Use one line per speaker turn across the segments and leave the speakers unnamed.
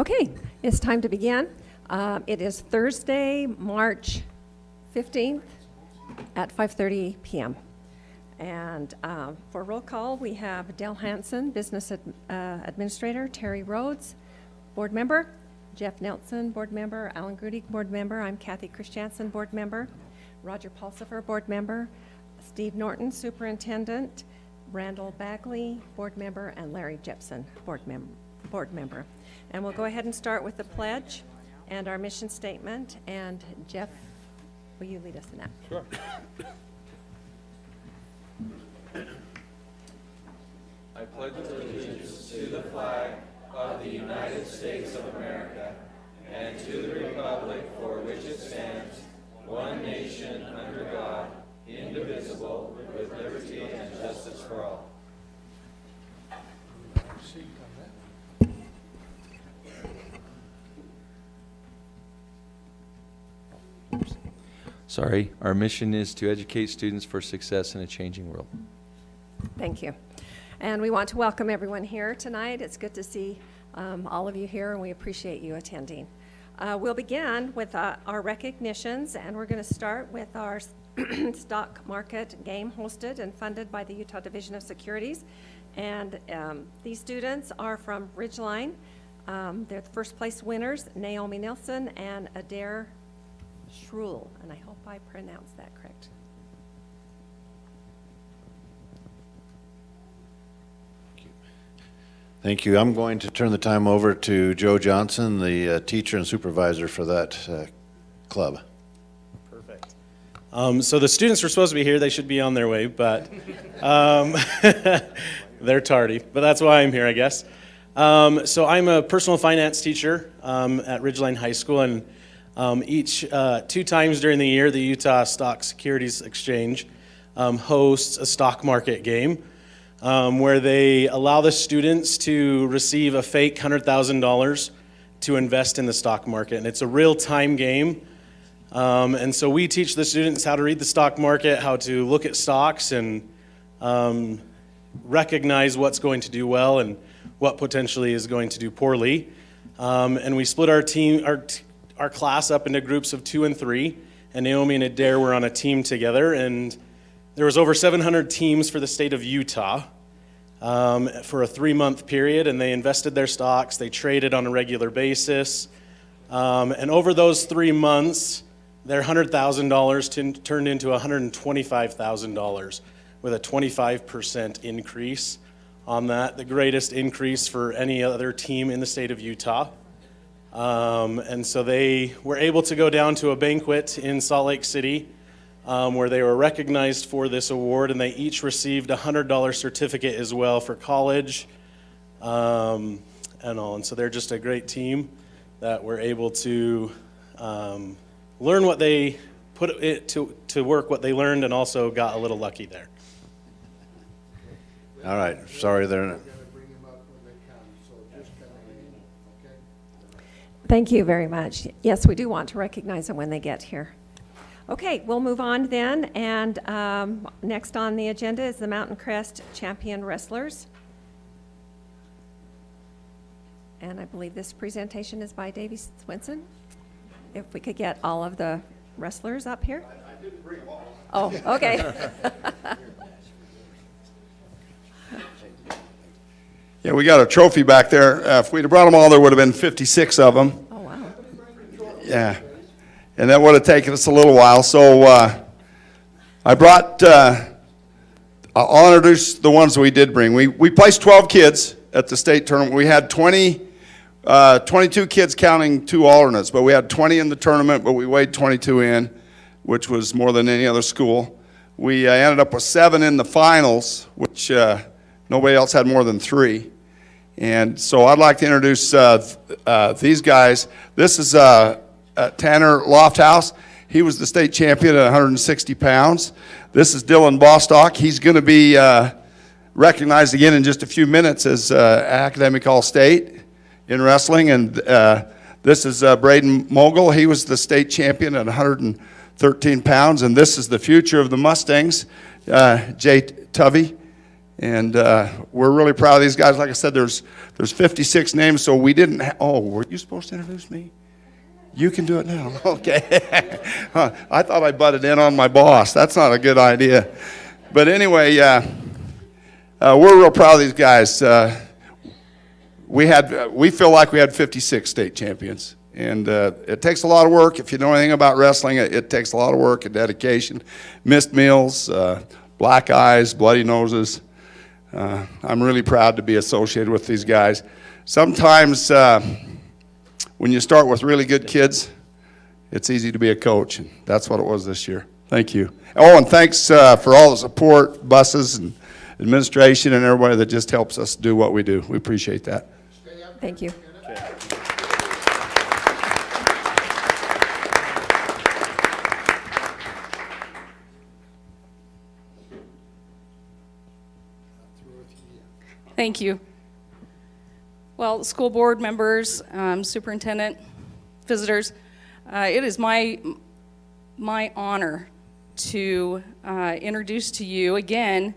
Okay, it's time to begin. It is Thursday, March 15th at 5:30 p.m. And for roll call, we have Dell Hansen, Business Administrator, Terry Rhodes, Board Member, Jeff Nielsen, Board Member, Alan Grudig, Board Member, I'm Kathy Christiansen, Board Member, Roger Pulsifer, Board Member, Steve Norton, Superintendent, Randall Bagley, Board Member, and Larry Jepson, Board Member. And we'll go ahead and start with the pledge and our mission statement. And Jeff, will you lead us in that?
Sure. I pledge allegiance to the flag of the United States of America and to the republic for which it stands, one nation under God, indivisible, with liberty and justice for all. Sorry, our mission is to educate students for success in a changing world.
Thank you. And we want to welcome everyone here tonight. It's good to see all of you here, and we appreciate you attending. We'll begin with our recognitions, and we're going to start with our stock market game hosted and funded by the Utah Division of Securities. And these students are from Ridgeline. They're the first place winners, Naomi Nielsen and Adair, and I hope I pronounced that correct.
Thank you. I'm going to turn the time over to Joe Johnson, the teacher and supervisor for that club.
Perfect. So the students were supposed to be here. They should be on their way, but they're tardy. But that's why I'm here, I guess. So I'm a personal finance teacher at Ridgeline High School, and each 2 times during the year, the Utah Stock Securities Exchange hosts a stock market game where they allow the students to receive a fake $100,000 to invest in the stock market. And it's a real-time game. And so we teach the students how to read the stock market, how to look at stocks, and recognize what's going to do well and what potentially is going to do poorly. And we split our class up into groups of 2 and 3, and Naomi and Adair were on a team together, and there was over 700 teams for the state of Utah for a 3-month period, and they invested their stocks, they traded on a regular basis, and over those 3 months, their $100,000 turned into $125,000 with a 25% increase on that, the greatest increase for any other team in the state of Utah. And so they were able to go down to a banquet in Salt Lake City where they were recognized for this award, and they each received a $100 certificate as well for college and all. And so they're just a great team that were able to learn what they put it to work, what they learned, and also got a little lucky there.
All right. Sorry, they're...
Thank you very much. Yes, we do want to recognize them when they get here. Okay, we'll move on then, and next on the agenda is the Mountain Crest Champion Wrestlers. And I believe this presentation is by Davey Swinson. If we could get all of the wrestlers up here.
I didn't bring them all.
Oh, okay.
Yeah, we got a trophy back there. If we'd have brought them all, there would have been 56 of them.
Oh, wow.
Yeah, and that would have taken us a little while. So I brought, I'll introduce the ones we did bring. We placed 12 kids at the state tournament. We had 22 kids counting 2 alternates, but we had 20 in the tournament, but we weighed 22 in, which was more than any other school. We ended up with 7 in the finals, which nobody else had more than 3. And so I'd like to introduce these guys. This is Tanner Lofthouse. He was the state champion at 160 pounds. This is Dylan Bostock. He's going to be recognized again in just a few minutes as academic all-state in wrestling. And this is Braden Mogul. He was the state champion at 113 pounds. And this is the future of the Mustangs, Jay Tuvey. And we're really proud of these guys. Like I said, there's 56 names, so we didn't oh, were you supposed to introduce me? You can do it now. Okay. I thought I butted in on my boss. That's not a good idea. But anyway, we're real proud of these guys. We feel like we had 56 state champions. And it takes a lot of work. If you know anything about wrestling, it takes a lot of work and dedication. Missed meals, black eyes, bloody noses. I'm really proud to be associated with these guys. Sometimes when you start with really good kids, it's easy to be a coach, and that's what it was this year. Thank you. Oh, and thanks for all the support, buses and administration and everybody that just helps us do what we do. We appreciate that.
Thank you.
Thank you. Well, school board members, superintendent, visitors, it is my honor to introduce to you again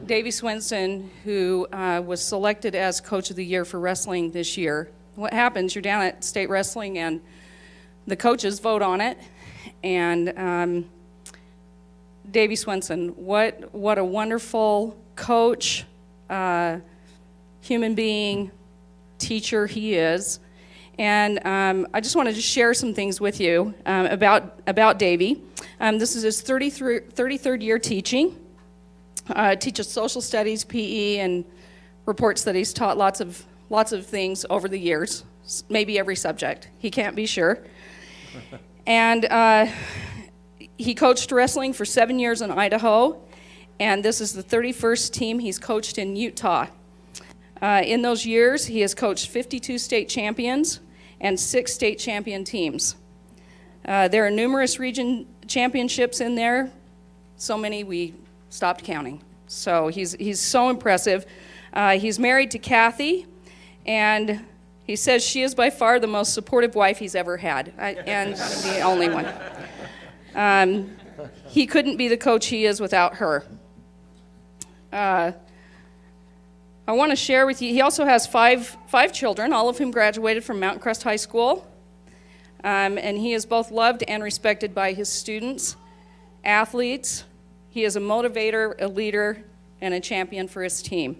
Davey Swenson, who was selected as Coach of the Year for wrestling this year. What happens, you're down at state wrestling and the coaches vote on it, and Davey Swenson, what a wonderful coach, human being, teacher he is. And I just wanted to share some things with you about Davey. This is his 33rd year teaching. Teaches social studies, PE, and reports that he's taught lots of things over the years, maybe every subject. He can't be sure. And he coached wrestling for 7 years in Idaho, and this is the 31st team he's coached in Utah. In those years, he has coached 52 state champions and 6 state champion teams. There are numerous region championships in there, so many we stopped counting. So he's so impressive. He's married to Kathy, and he says she is by far the most supportive wife he's ever had, and the only one. He couldn't be the coach he is without her. I want to share with you, he also has five children, all of whom graduated from Mountain Crest High School. And he is both loved and respected by his students, athletes. He is a motivator, a leader, and a champion for his team.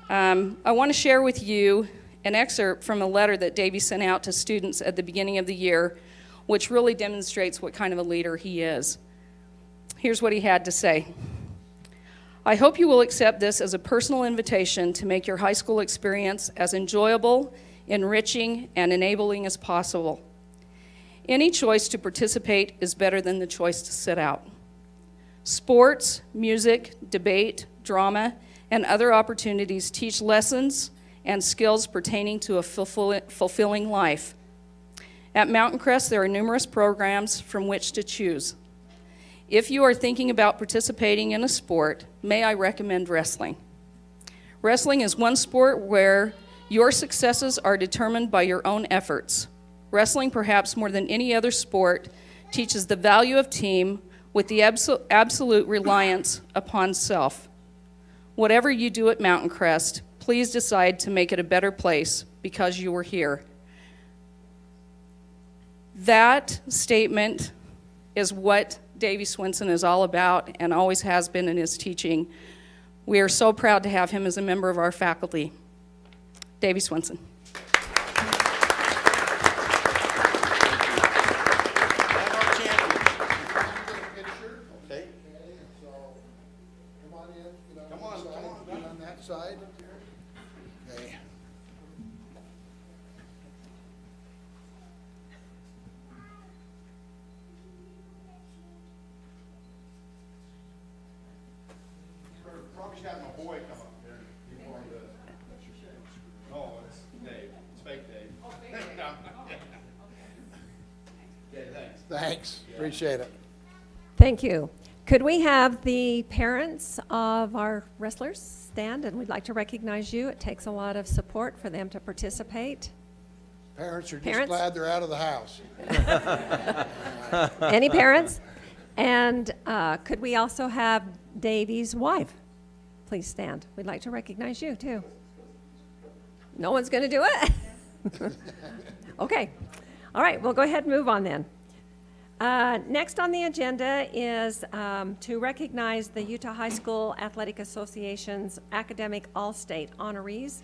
I want to share with you an excerpt from a letter that Davey sent out to students at the beginning of the year, which really demonstrates what kind of a leader he is. Here's what he had to say. I hope you will accept this as a personal invitation to make your high school experience as enjoyable, enriching, and enabling as possible. Any choice to participate is better than the choice to sit out. Sports, music, debate, drama, and other opportunities teach lessons and skills pertaining to a fulfilling life. At Mountain Crest, there are numerous programs from which to choose. If you are thinking about participating in a sport, may I recommend wrestling. Wrestling is one sport where your successes are determined by your own efforts. Wrestling, perhaps more than any other sport, teaches the value of team with the absolute reliance upon self. Whatever you do at Mountain Crest, please decide to make it a better place because you were here. That statement is what Davey Swenson is all about and always has been in his teaching. We are so proud to have him as a member of our faculty. Davey Swenson.
Thanks, appreciate it.
Thank you. Could we have the parents of our wrestlers stand, and we'd like to recognize you. It takes a lot of support for them to participate.
Parents are just
Parents?
glad they're out of the house.
Any parents? And could we also have Davey's wife please stand. We'd like to recognize you, too. No one's going to do it? Okay. All right, we'll go ahead and move on then. Next on the agenda is to recognize the Utah High School Athletic Association's Academic All-State honorees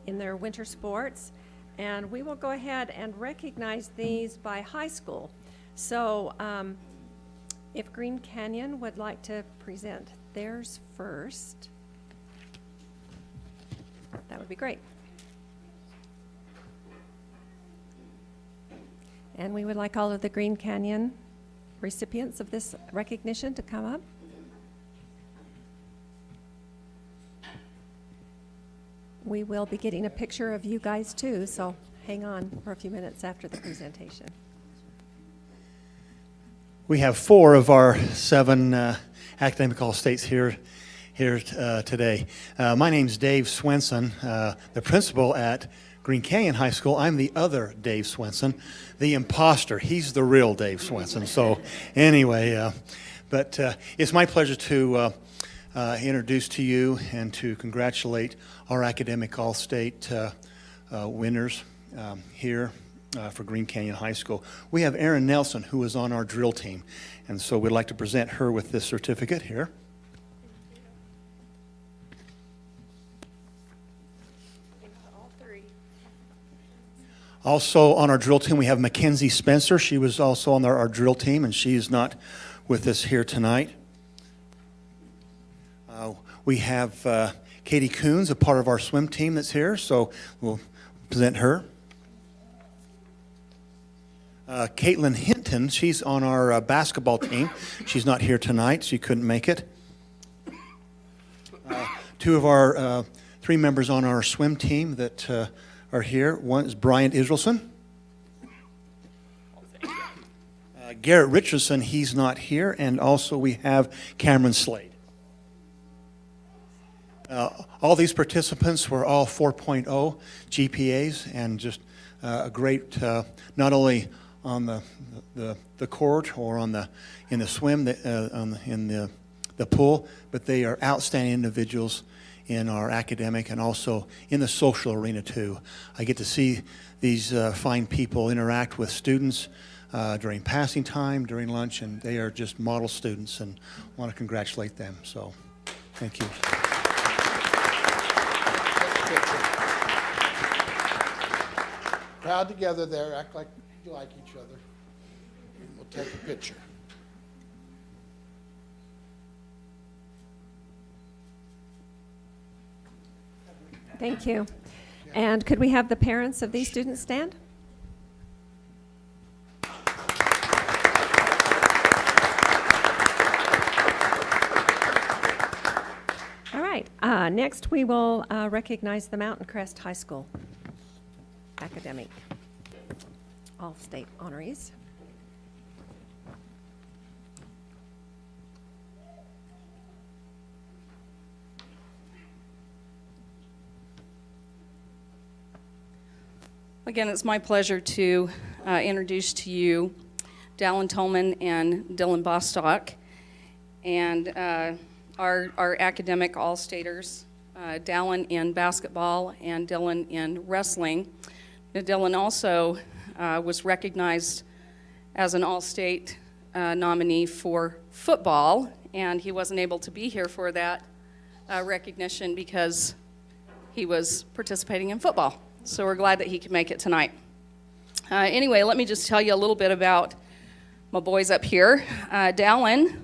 in their winter sports. And we will go ahead and recognize these by high school. So if Green Canyon would like to present theirs first, that would be great. And we would like all of the Green Canyon recipients of this recognition to come up. We will be getting a picture of you guys too, so hang on for a few minutes after the presentation.
We have 4 of our 7 academic all-states here today. My name's Dave Swenson, the principal at Green Canyon High School. I'm the other Dave Swenson, the imposter. He's the real Dave Swenson. So anyway, but it's my pleasure to introduce to you and to congratulate our academic all-state winners here for Green Canyon High School. We have Erin Nelson, who is on our drill team, and so we'd like to present her with this certificate here. Also on our drill team, we have Mackenzie Spencer. She was also on our drill team, and she is not with us here tonight. We have Katie Coons, a part of our swim team that's here, so we'll present her. Caitlin Hinton, she's on our basketball team. She's not here tonight. She couldn't make it. 2 of our 3 members on our swim team that are here. One is Bryant Israelson. Garrett Richardson, he's not here. And also we have Cameron Slade. All these participants were all 4.0 GPAs, and just a great, not only on the court or in the swim, in the pool, but they are outstanding individuals in our academic and also in the social arena too. I get to see these fine people interact with students during passing time, during lunch, and they are just model students, and I want to congratulate them. So, thank you.
Crowd together there, act like you like each other. And we'll take a picture.
Thank you. And could we have the parents of these students stand? All right. Next, we will recognize the Mountain Crest High School academic all-state honorees.
Again, it's my pleasure to introduce to you Dallin Tolman and Dylan Bostock, and our academic all-staters, Dallin in basketball and Dylan in wrestling. Now, Dylan also was recognized as an all-state nominee for football, and he wasn't able to be here for that recognition because he was participating in football. So we're glad that he could make it tonight. Anyway, let me just tell you a little bit about my boys up here. Dallin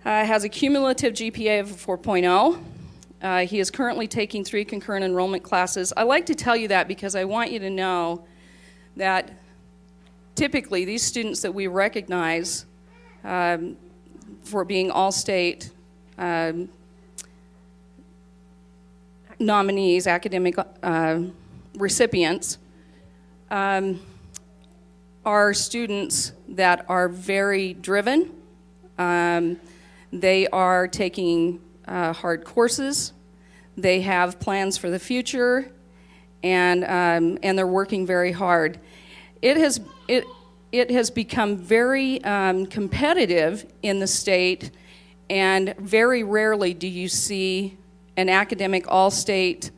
has a cumulative GPA of 4.0. He is currently taking 3 concurrent enrollment classes. I like to tell you that because I want you to know that typically these students that we recognize for being all-state nominees, academic recipients, are students that are very driven. They are taking hard courses. They have plans for the future, and they're working very hard. It has become very competitive in the state, And very rarely do you see an academic all-state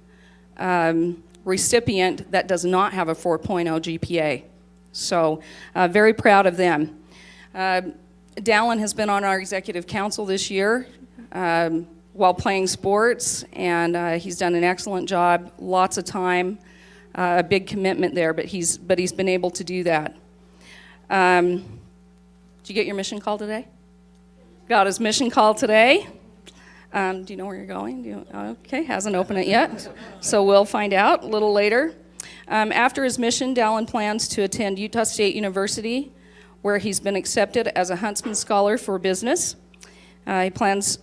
recipient that does not have a 4.0 GPA. So very proud of them. Dallin has been on our executive council this year while playing sports, and he's done an excellent job, lots of time, a big commitment there, but he's been able to do that. Did you get your mission call today? Got his mission call today. Do you know where you're going? Okay, hasn't opened it yet, so we'll find out a little later. After his mission, Dallin plans to attend Utah State University, where he's been accepted as a Huntsman Scholar for Business. He plans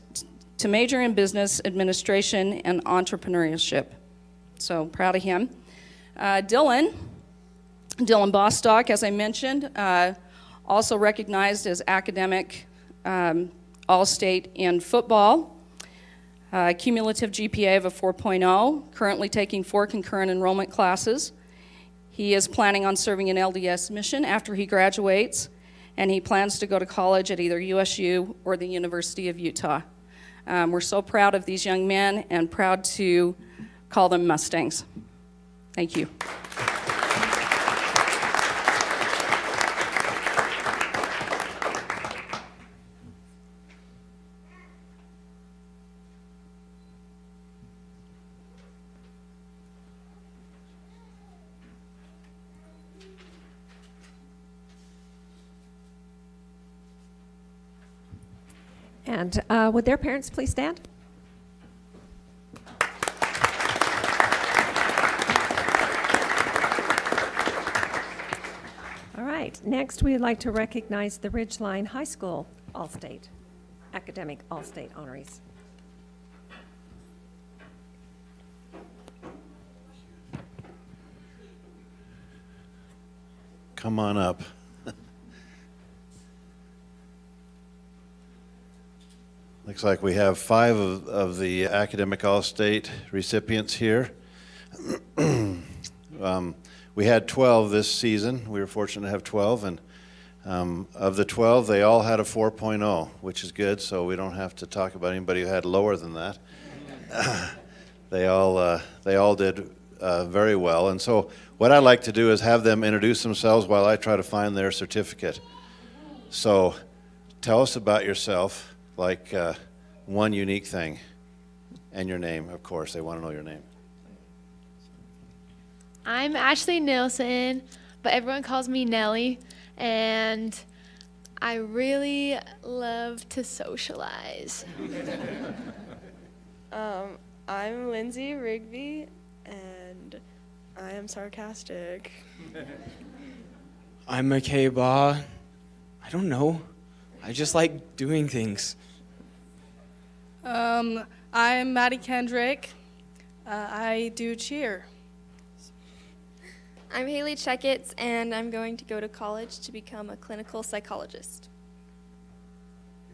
to major in business administration and entrepreneurship. So proud of him. Dylan Bostock, as I mentioned, also recognized as academic all-state in football. Cumulative GPA of a 4.0, currently taking 4 concurrent enrollment classes. He is planning on serving an LDS mission after he graduates, and he plans to go to college at either USU or the University of Utah. We're so proud of these young men and proud to call them Mustangs. Thank you.
And would their parents please stand? All right, next we'd like to recognize the Ridgeline High School All-State, Academic All-State honorees.
Come on up. Looks like we have 5 of the Academic All-State recipients here. We had 12 this season. We were fortunate to have 12, and of the 12, they all had a 4.0, which is good, so we don't have to talk about anybody who had lower than that. They all did very well, and so what I'd like to do is have them introduce themselves while I try to find their certificate. So tell us about yourself. Like one unique thing, and your name, of course. They want to know your name.
I'm Ashley Nielsen, but everyone calls me Nellie, and I really love to socialize.
I'm Lindsay Rigby, and I am sarcastic.
I'm McKay Baugh. I don't know. I just like doing things.
I'm Maddie Kendrick. I do cheer.
I'm Haley Checketts, and I'm going to go to college to become a clinical psychologist.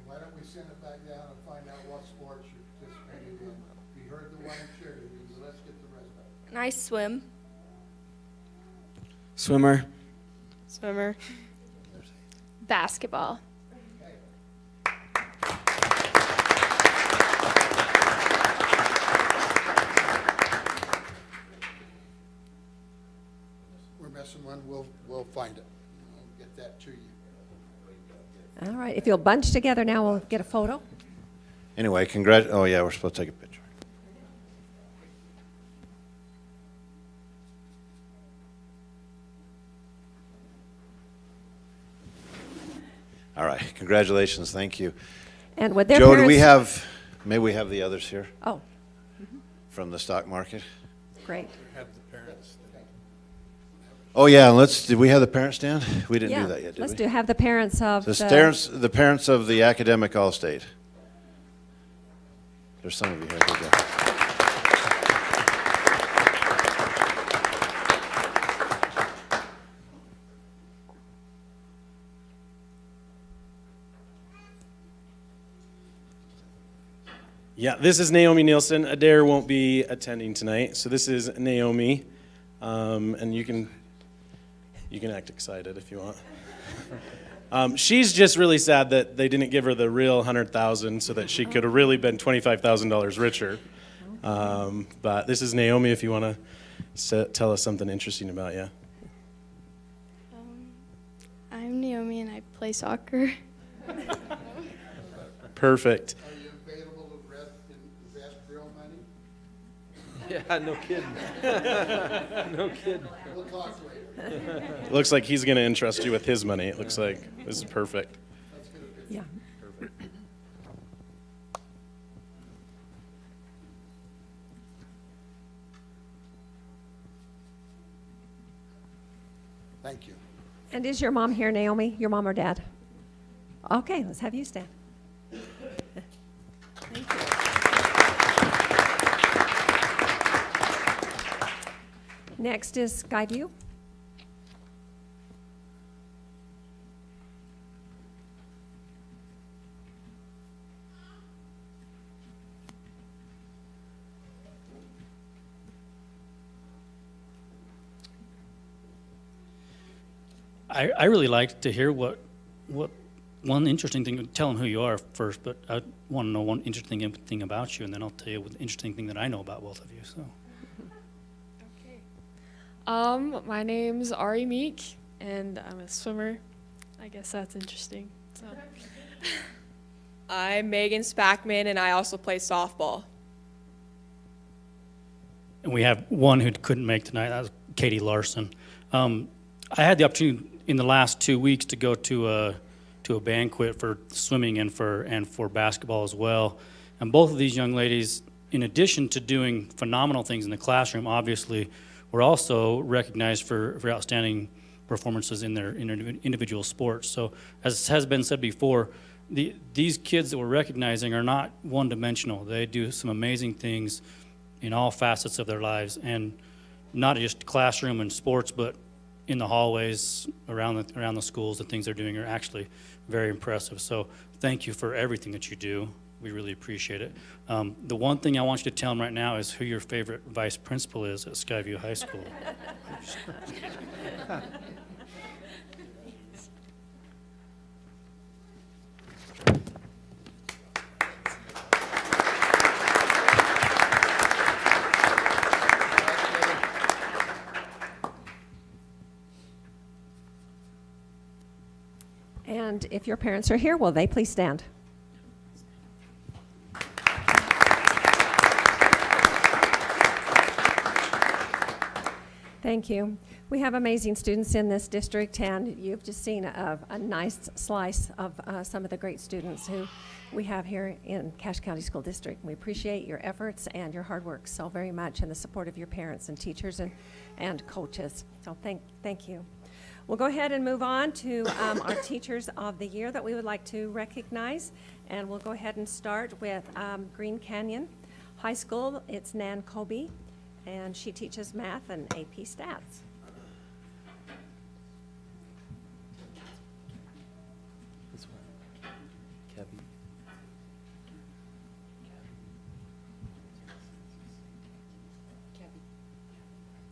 Why don't we send it back down and find out what sports you're participating in? We heard the one in cheerleading, so let's get the rest of it.
And I swim.
Swimmer.
Swimmer.
Basketball.
We're missing one, we'll find it. I'll get that to you.
All right, if you'll bunch together now, we'll get a photo.
Anyway, oh yeah, we're supposed to take a picture. All right, congratulations, thank you.
And would their
Joe,
parents...
do we have, may we have the others here
Oh,
from the stock market?
great.
Oh yeah, and did we have the parents stand? We didn't do that yet, did
let's
we?
have the parents of
The parents of the Academic All-State. There's some of you here. Good job.
Yeah, this is Naomi Nielsen. Adair won't be attending tonight, so this is Naomi, and you can act excited if you want. She's just really sad that they didn't give her the real 100,000 so that she could have really been $25,000 richer. But this is Naomi, if you want to tell us something interesting about you.
I'm Naomi and I play soccer.
Perfect.
Are you available to invest real money?
Yeah, no kidding. No kidding.
We'll talk later.
It looks like he's going to entrust you with his money. It looks like this is perfect.
Yeah.
Thank you.
And is your mom here, Naomi? Your mom or dad? Okay, let's have you stand. Thank you. Next is Skyview.
I really like to hear what one interesting thing. Tell them who you are first, but I want to know one interesting thing about you, and then I'll tell you one interesting thing that I know about both of you. So.
My name's Ari Meek, and I'm a swimmer. I guess that's interesting. So.
I'm Megan Spackman, and I also play softball.
And we have one who couldn't make tonight. That was Katie Larson. I had the opportunity in the last 2 weeks to go to a banquet for swimming and for basketball as well. And both of these young ladies, in addition to doing phenomenal things in the classroom, obviously, were also recognized for outstanding performances in their individual sports. So, as has been said before, these kids that we're recognizing are not one-dimensional. They do some amazing things in all facets of their lives, and not just classroom and sports, but in the hallways around the schools. The things they're doing are actually very impressive. So thank you for everything that you do. We really appreciate it. The one thing I want you to tell them right now is who your favorite vice principal is at Skyview High School.
And if your parents are here, will they please stand? Thank you. We have amazing students in this district, and you've just seen a nice slice of some of the great students who we have here in Cache County School District. We appreciate your efforts and your hard work so very much, and the support of your parents and teachers and coaches. So thank you. We'll go ahead and move on to our Teachers of the Year that we would like to recognize. And we'll go ahead and start with Green Canyon High School. It's Nan Cabbie, and she teaches math and AP Stats.
This one. Cabbie.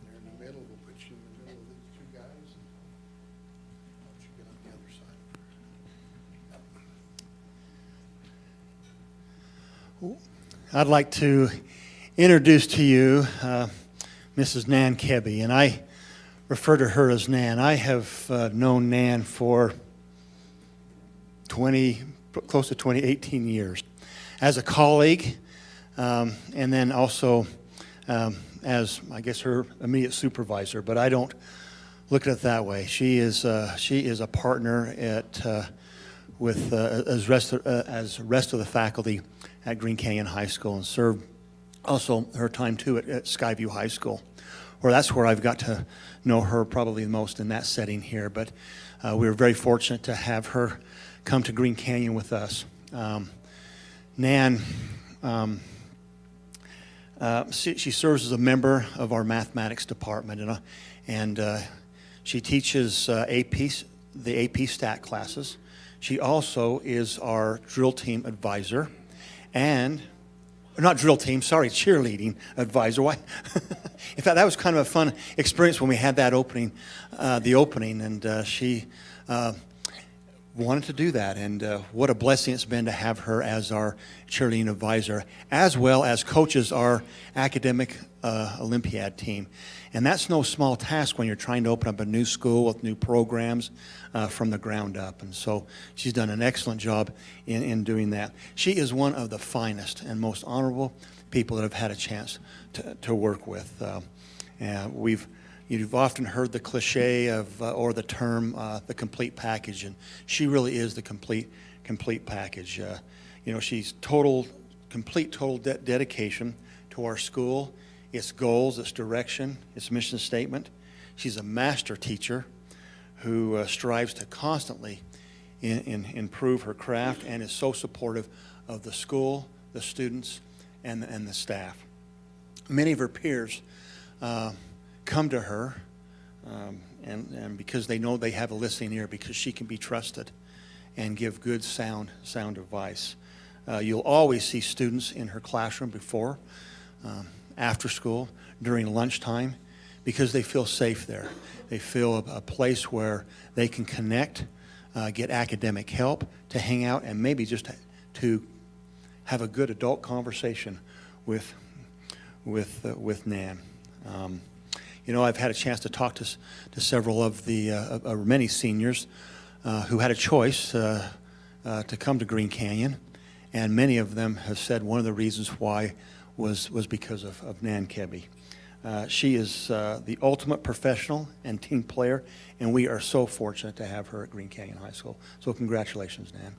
They're in the middle. We'll put you in the middle of these two guys. Let you get on the other side.
I'd like to introduce to you Mrs. Nan Cabbie, and I refer to her as Nan. I have known Nan for close to 18 years as a colleague, and then also as, I guess, her immediate supervisor, but I don't look at it that way. She is a partner as rest of the faculty at Green Canyon High School, and served also her time too at Skyview High School, or that's where I've got to know her probably the most, in that setting here. But we were very fortunate to have her come to Green Canyon with us. Nan, she serves as a member of our mathematics department, and she teaches the AP Stat classes. She also is our drill team advisor, and not drill team, sorry, cheerleading advisor. Why? In fact, that was kind of a fun experience when we had that opening, and she wanted to do that, and what a blessing it's been to have her as our cheerleading advisor, as well as coaches our academic Olympiad team. And that's no small task when you're trying to open up a new school with new programs from the ground up. And so she's done an excellent job in doing that. She is one of the finest and most honorable people that I've had a chance to work with. You've often heard the cliche of, or the term, the complete package, and she really is the complete package. She's complete dedication to our school, its goals, its direction, its mission statement. She's a master teacher who strives to constantly improve her craft and is so supportive of the school, the students, and the staff. Many of her peers come to her and because they know they have a listening ear, because she can be trusted and give good sound advice. You'll always see students in her classroom before, after school, during lunchtime, because they feel safe there. They feel a place where they can connect, get academic help, to hang out, and maybe just to have a good adult conversation with Nan. I've had a chance to talk to several of the many seniors who had a choice to come to Green Canyon, and many of them have said one of the reasons why was because of Nan Cabbie. She is the ultimate professional and team player, and we are so fortunate to have her at Green Canyon High School. So congratulations, Nan.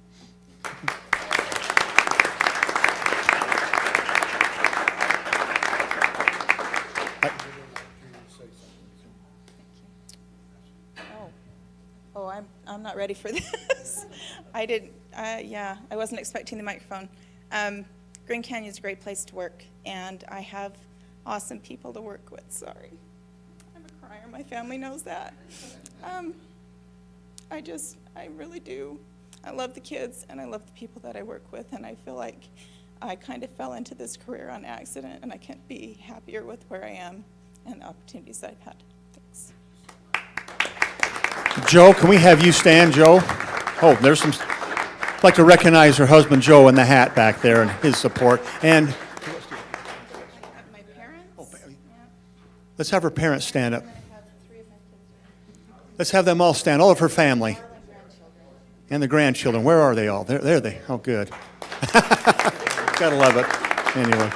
I'm not ready for this. I wasn't expecting the microphone. Green Canyon is a great place to work, and I have awesome people to work with. Sorry, I'm a crier. My family knows that. I really do. I love the kids, and I love the people that I work with, and I feel like I kind of fell into this career on accident, and I can't be happier with where I am and the opportunities I've had. Thanks.
Joe, can we have you stand, Joe? Oh, there's some. I'd like to recognize her husband, Joe, in the hat back there and his support. And
My parents.
let's have her parents stand up. Let's have them all stand, all of her family. And the grandchildren. Where are they all? There they. Oh, good. Gotta love it. Anyway.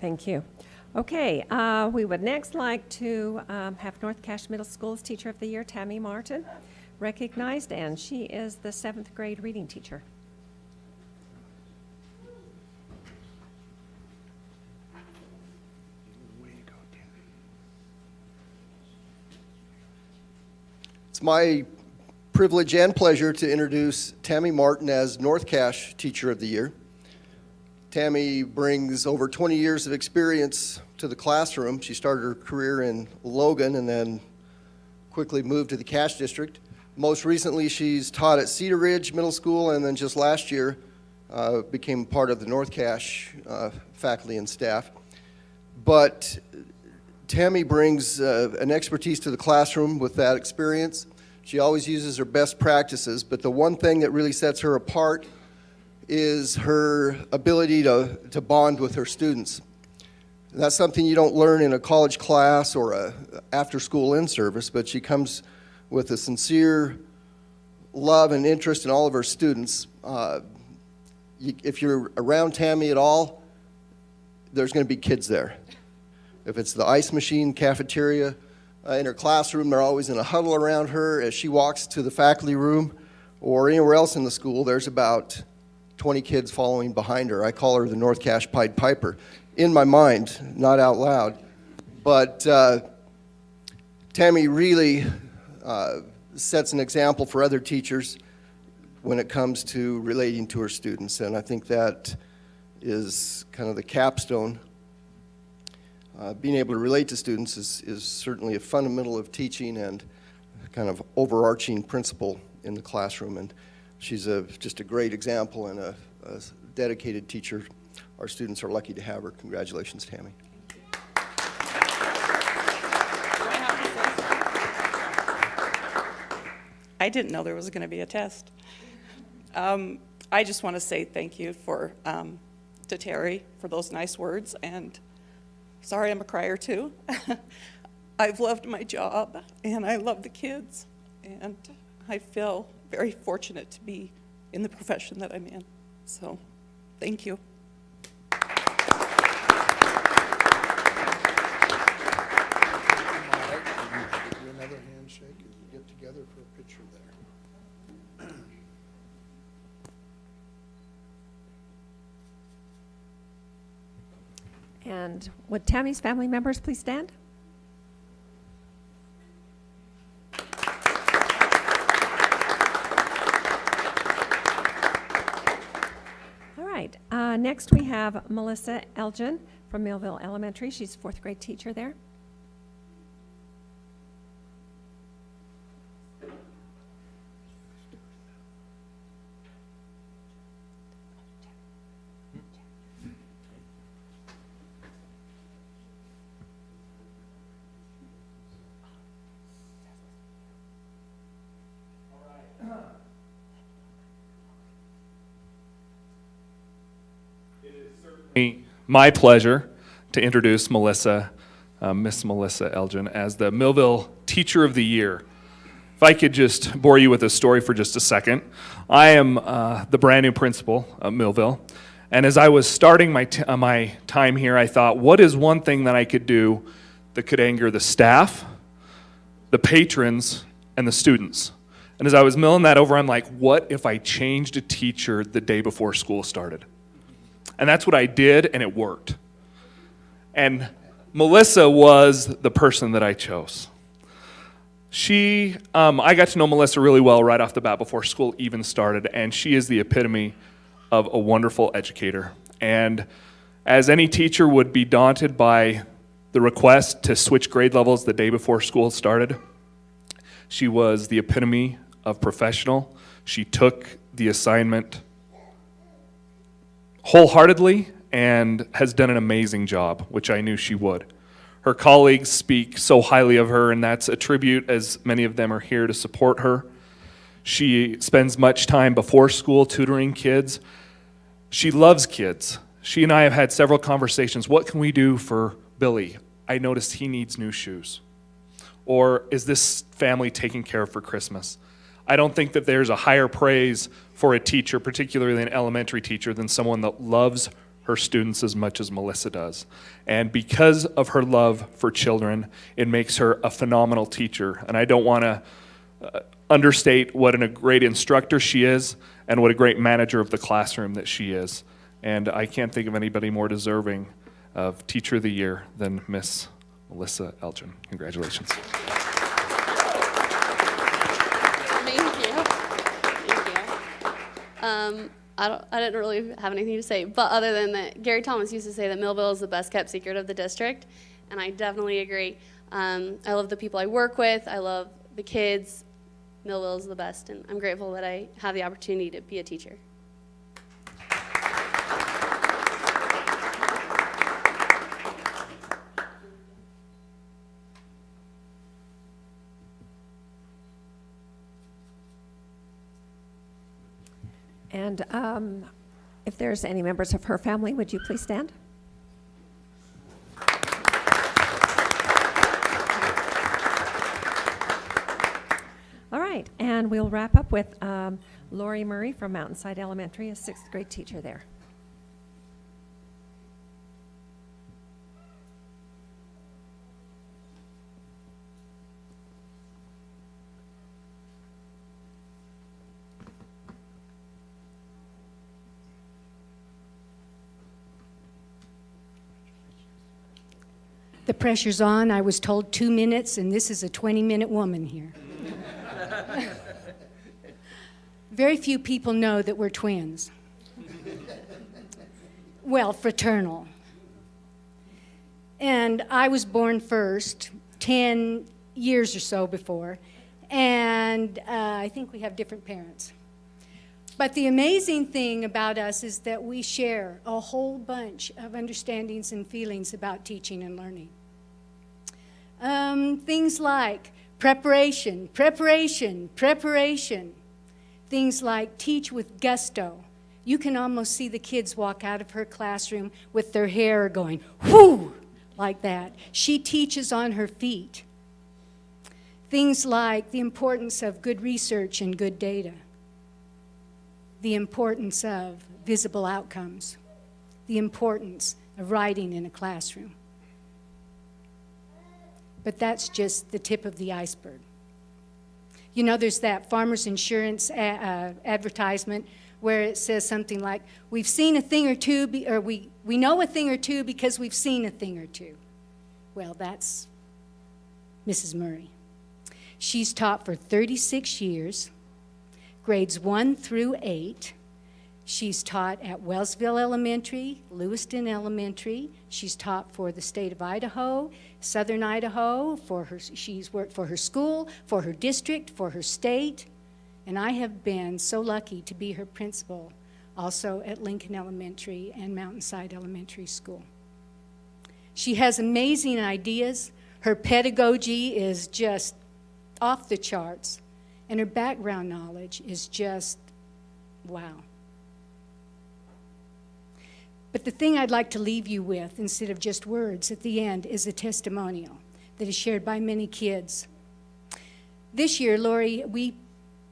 Thank you. Okay, we would next like to have North Cache Middle School's Teacher of the Year, Tammy Martin, recognized, and she is the 7th grade reading teacher.
It's my privilege and pleasure to introduce Tammy Martin as North Cache Teacher of the Year. Tammy brings over 20 years of experience to the classroom. She started her career in Logan and then quickly moved to the Cache District. Most recently, she's taught at Cedar Ridge Middle School, and then just last year became part of the North Cache faculty and staff. But Tammy brings an expertise to the classroom with that experience. She always uses her best practices, but the one thing that really sets her apart is her ability to bond with her students. That's something you don't learn in a college class or a after-school in-service, but she comes with a sincere love and interest in all of her students. If you're around Tammy at all, there's going to be kids there. If it's the ice machine, cafeteria, in her classroom, they're always in a huddle around her. As she walks to the faculty room or anywhere else in the school, there's about 20 kids following behind her. I call her the North Cache Pied Piper, in my mind, not out loud. But Tammy really sets an example for other teachers when it comes to relating to her students, and I think that is kind of the capstone. Being able to relate to students is certainly a fundamental of teaching and kind of overarching principle in the classroom, and she's just a great example and a dedicated teacher. Our students are lucky to have her. Congratulations, Tammy.
I didn't know there was going to be a test. I just want to say thank you to Terry for those nice words, and sorry I'm a crier too. I've loved my job, and I love the kids, and I feel very fortunate to be in the profession that I'm in. So, thank you.
Do another handshake as we get together for a picture there.
And would Tammy's family members please stand? All right. Next we have Melissa Elgin from Millville Elementary. She's fourth grade teacher there.
My pleasure to introduce Melissa, Miss Melissa Elgin, as the Millville Teacher of the Year. If I could just bore you with a story for just a second. I am the brand new principal of Millville, and as I was starting my time here, I thought, what is one thing that I could do that could anger the staff, the patrons, and the students? And as I was milling that over, I'm like, what if I changed a teacher the day before school started? And that's what I did, and it worked. And Melissa was the person that I chose. I got to know Melissa really well right off the bat before school even started, and she is the epitome of a wonderful educator. And as any teacher would be daunted by the request to switch grade levels the day before school started, she was the epitome of professional. She took the assignment wholeheartedly and has done an amazing job, which I knew she would. Her colleagues speak so highly of her, and that's a tribute, as many of them are here to support her. She spends much time before school tutoring kids. She loves kids. She and I have had several conversations. What can we do for Billy? I noticed he needs new shoes. Or is this family taken care of for Christmas? I don't think that there's a higher praise for a teacher, particularly an elementary teacher, than someone that loves her students as much as Melissa does. And because of her love for children, it makes her a phenomenal teacher. And I don't want to understate what a great instructor she is and what a great manager of the classroom that she is. And I can't think of anybody more deserving of Teacher of the Year than Miss Melissa Elgin. Congratulations.
I didn't really have anything to say, but other than that, Gary Thomas used to say that Millville is the best kept secret of the district, and I definitely agree. I love the people I work with. I love the kids. Millville is the best, and I'm grateful that I have the opportunity to be a teacher.
And if there's any members of her family, would you please stand? All right, and we'll wrap up with Laurie Murray from Mountainside Elementary, a sixth grade teacher there.
The pressure's on. I was told 2 minutes, and this is a 20-minute woman here. Very few people know that we're twins. Well, fraternal. And I was born first, 10 years or so before, and I think we have different parents. But the amazing thing about us is that we share a whole bunch of understandings and feelings about teaching and learning. Things like preparation, preparation, preparation. Things like teach with gusto. You can almost see the kids walk out of her classroom with their hair going, whoo, like that. She teaches on her feet. Things like the importance of good research and good data. The importance of visible outcomes. The importance of writing in a classroom. But that's just the tip of the iceberg. You know, there's that Farmers Insurance advertisement where it says something like, we've seen a thing or two, or we know a thing or two because we've seen a thing or two. Well, that's Mrs. Murray. She's taught for 36 years, grades 1 through 8. She's taught at Wellsville Elementary, Lewiston Elementary. She's taught for the state of Idaho, Southern Idaho. She's worked for her school, for her district, for her state. And I have been so lucky to be her principal, also at Lincoln Elementary and Mountainside Elementary School. She has amazing ideas. Her pedagogy is just off the charts. And her background knowledge is just, wow. But the thing I'd like to leave you with, instead of just words at the end, is a testimonial that is shared by many kids. This year, Laurie, we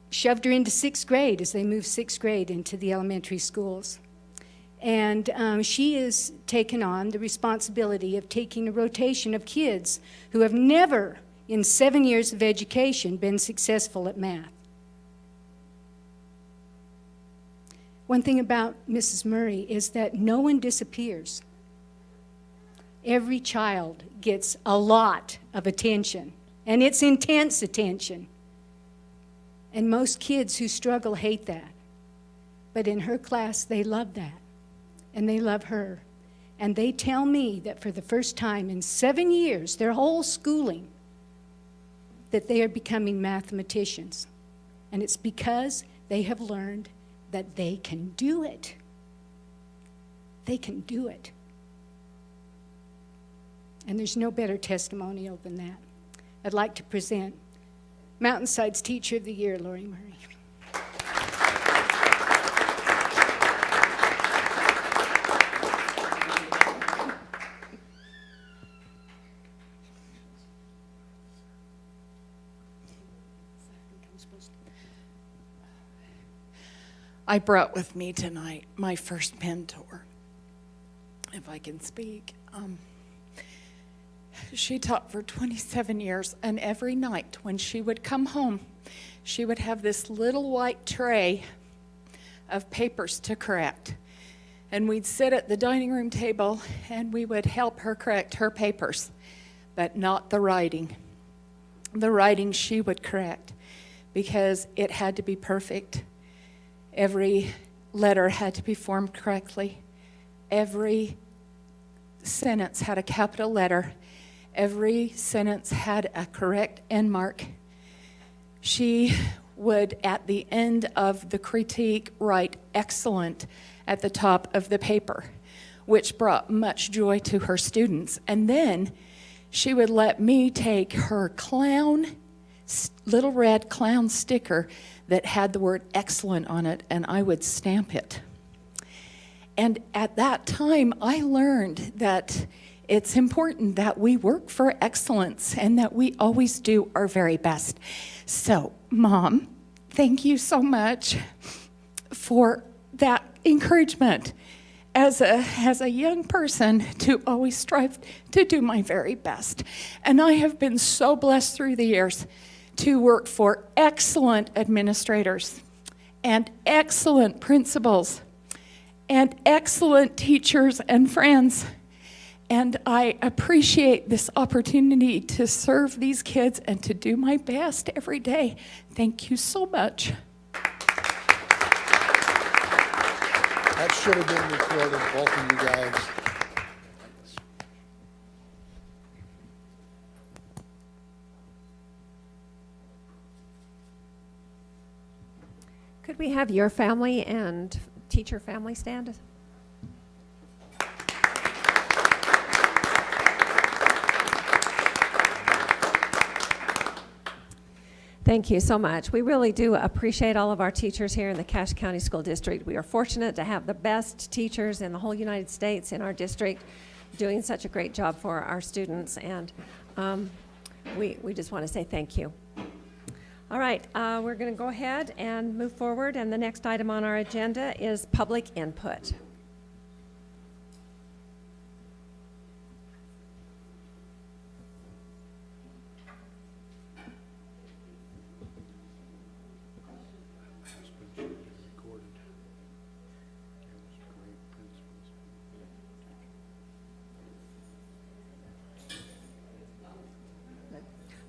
shoved her into 6th grade as they moved 6th grade into the elementary schools. And she has taken on the responsibility of taking a rotation of kids who have never, in 7 years of education, been successful at math. One thing about Mrs. Murray is that no one disappears. Every child gets a lot of attention, and it's intense attention. And most kids who struggle hate that. But in her class, they love that, and they love her. And they tell me that for the first time in 7 years, their whole schooling, that they are becoming mathematicians. And it's because they have learned that they can do it. They can do it. And there's no better testimonial than that. I'd like to present Mountainside's Teacher of the Year, Laurie Murray.
I brought with me tonight my first mentor, if I can speak. She taught for 27 years, and every night when she would come home, she would have this little white tray of papers to correct. And we'd sit at the dining room table, and we would help her correct her papers, but not the writing. The writing she would correct, because it had to be perfect. Every letter had to be formed correctly. Every sentence had a capital letter. Every sentence had a correct end mark. She would, at the end of the critique, write excellent at the top of the paper, which brought much joy to her students. And then she would let me take her little red clown sticker that had the word excellent on it, and I would stamp it. And at that time, I learned that it's important that we work for excellence and that we always do our very best. So, Mom, thank you so much for that encouragement as a young person to always strive to do my very best. And I have been so blessed through the years to work for excellent administrators and excellent principals and excellent teachers and friends. And I appreciate this opportunity to serve these kids and to do my best every day. Thank you so much.
That should have been recorded, both of you guys.
Could we have your family and teacher family stand? Thank you so much. We really do appreciate all of our teachers here in the Cache County School District. We are fortunate to have the best teachers in the whole United States in our district doing such a great job for our students, and we just want to say thank you. All right, we're going to go ahead and move forward, and the next item on our agenda is public input.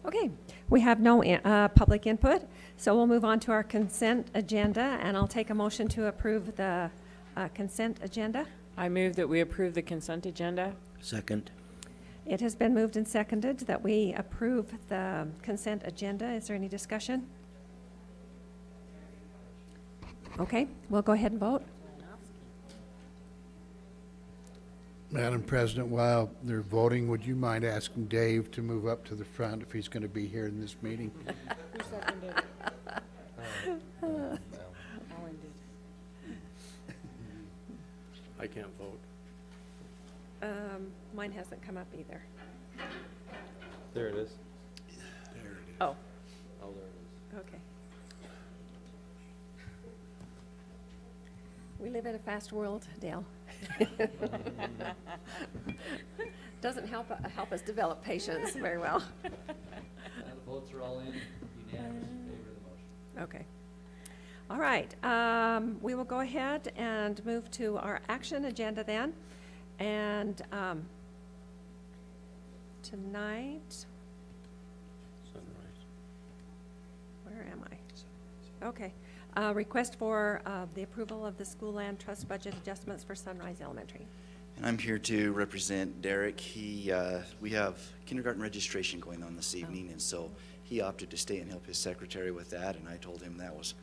Okay, we have no public input, so we'll move on to our consent agenda, and I'll take a motion to approve the consent agenda.
I move that we approve the consent agenda.
Second.
It has been moved and seconded that we approve the consent agenda. Is there any discussion? Okay, we'll go ahead and vote.
Madam President, while they're voting, would you mind asking Dave to move up to the front if he's going to be here in this meeting?
Who seconded? Alan did.
I can't vote.
Mine hasn't come up either.
There it is.
Oh,
Oh, there it is.
okay. We live in a fast world, Dale. Doesn't help us develop patience very well.
The votes are all in, unanimous in favor of the motion.
Okay. All right. We will go ahead and move to our action agenda then. And tonight,
Sunrise.
where am I? Okay. Request for the approval of the school land trust budget adjustments for Sunrise Elementary.
And I'm here to represent Derek. We have kindergarten registration going on this evening, and so he opted to stay and help his secretary with that, and I told him that was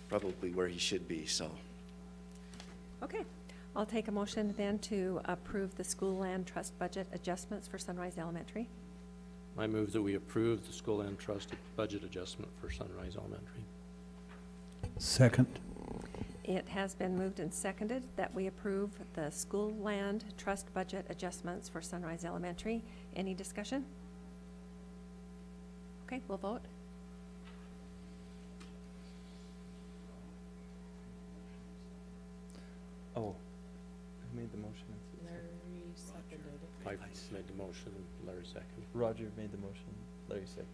probably where he should be, so.
Okay. I'll take a motion then to approve the school land trust budget adjustments for Sunrise Elementary.
I move that we approve the school land trust budget adjustment for Sunrise Elementary.
Second.
It has been moved and seconded that we approve the school land trust budget adjustments for Sunrise Elementary. Any discussion? Okay, we'll vote.
Oh, who made the motion?
Larry seconded it.
I made the motion, Larry seconded.
Roger made the motion. Larry seconded.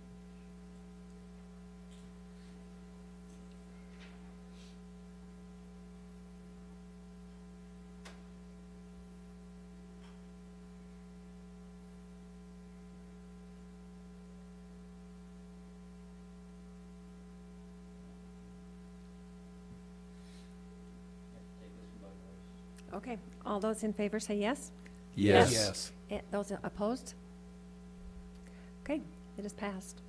Okay, all those in favor say yes?
Yes.
Yes.
Those opposed? Okay, it is passed.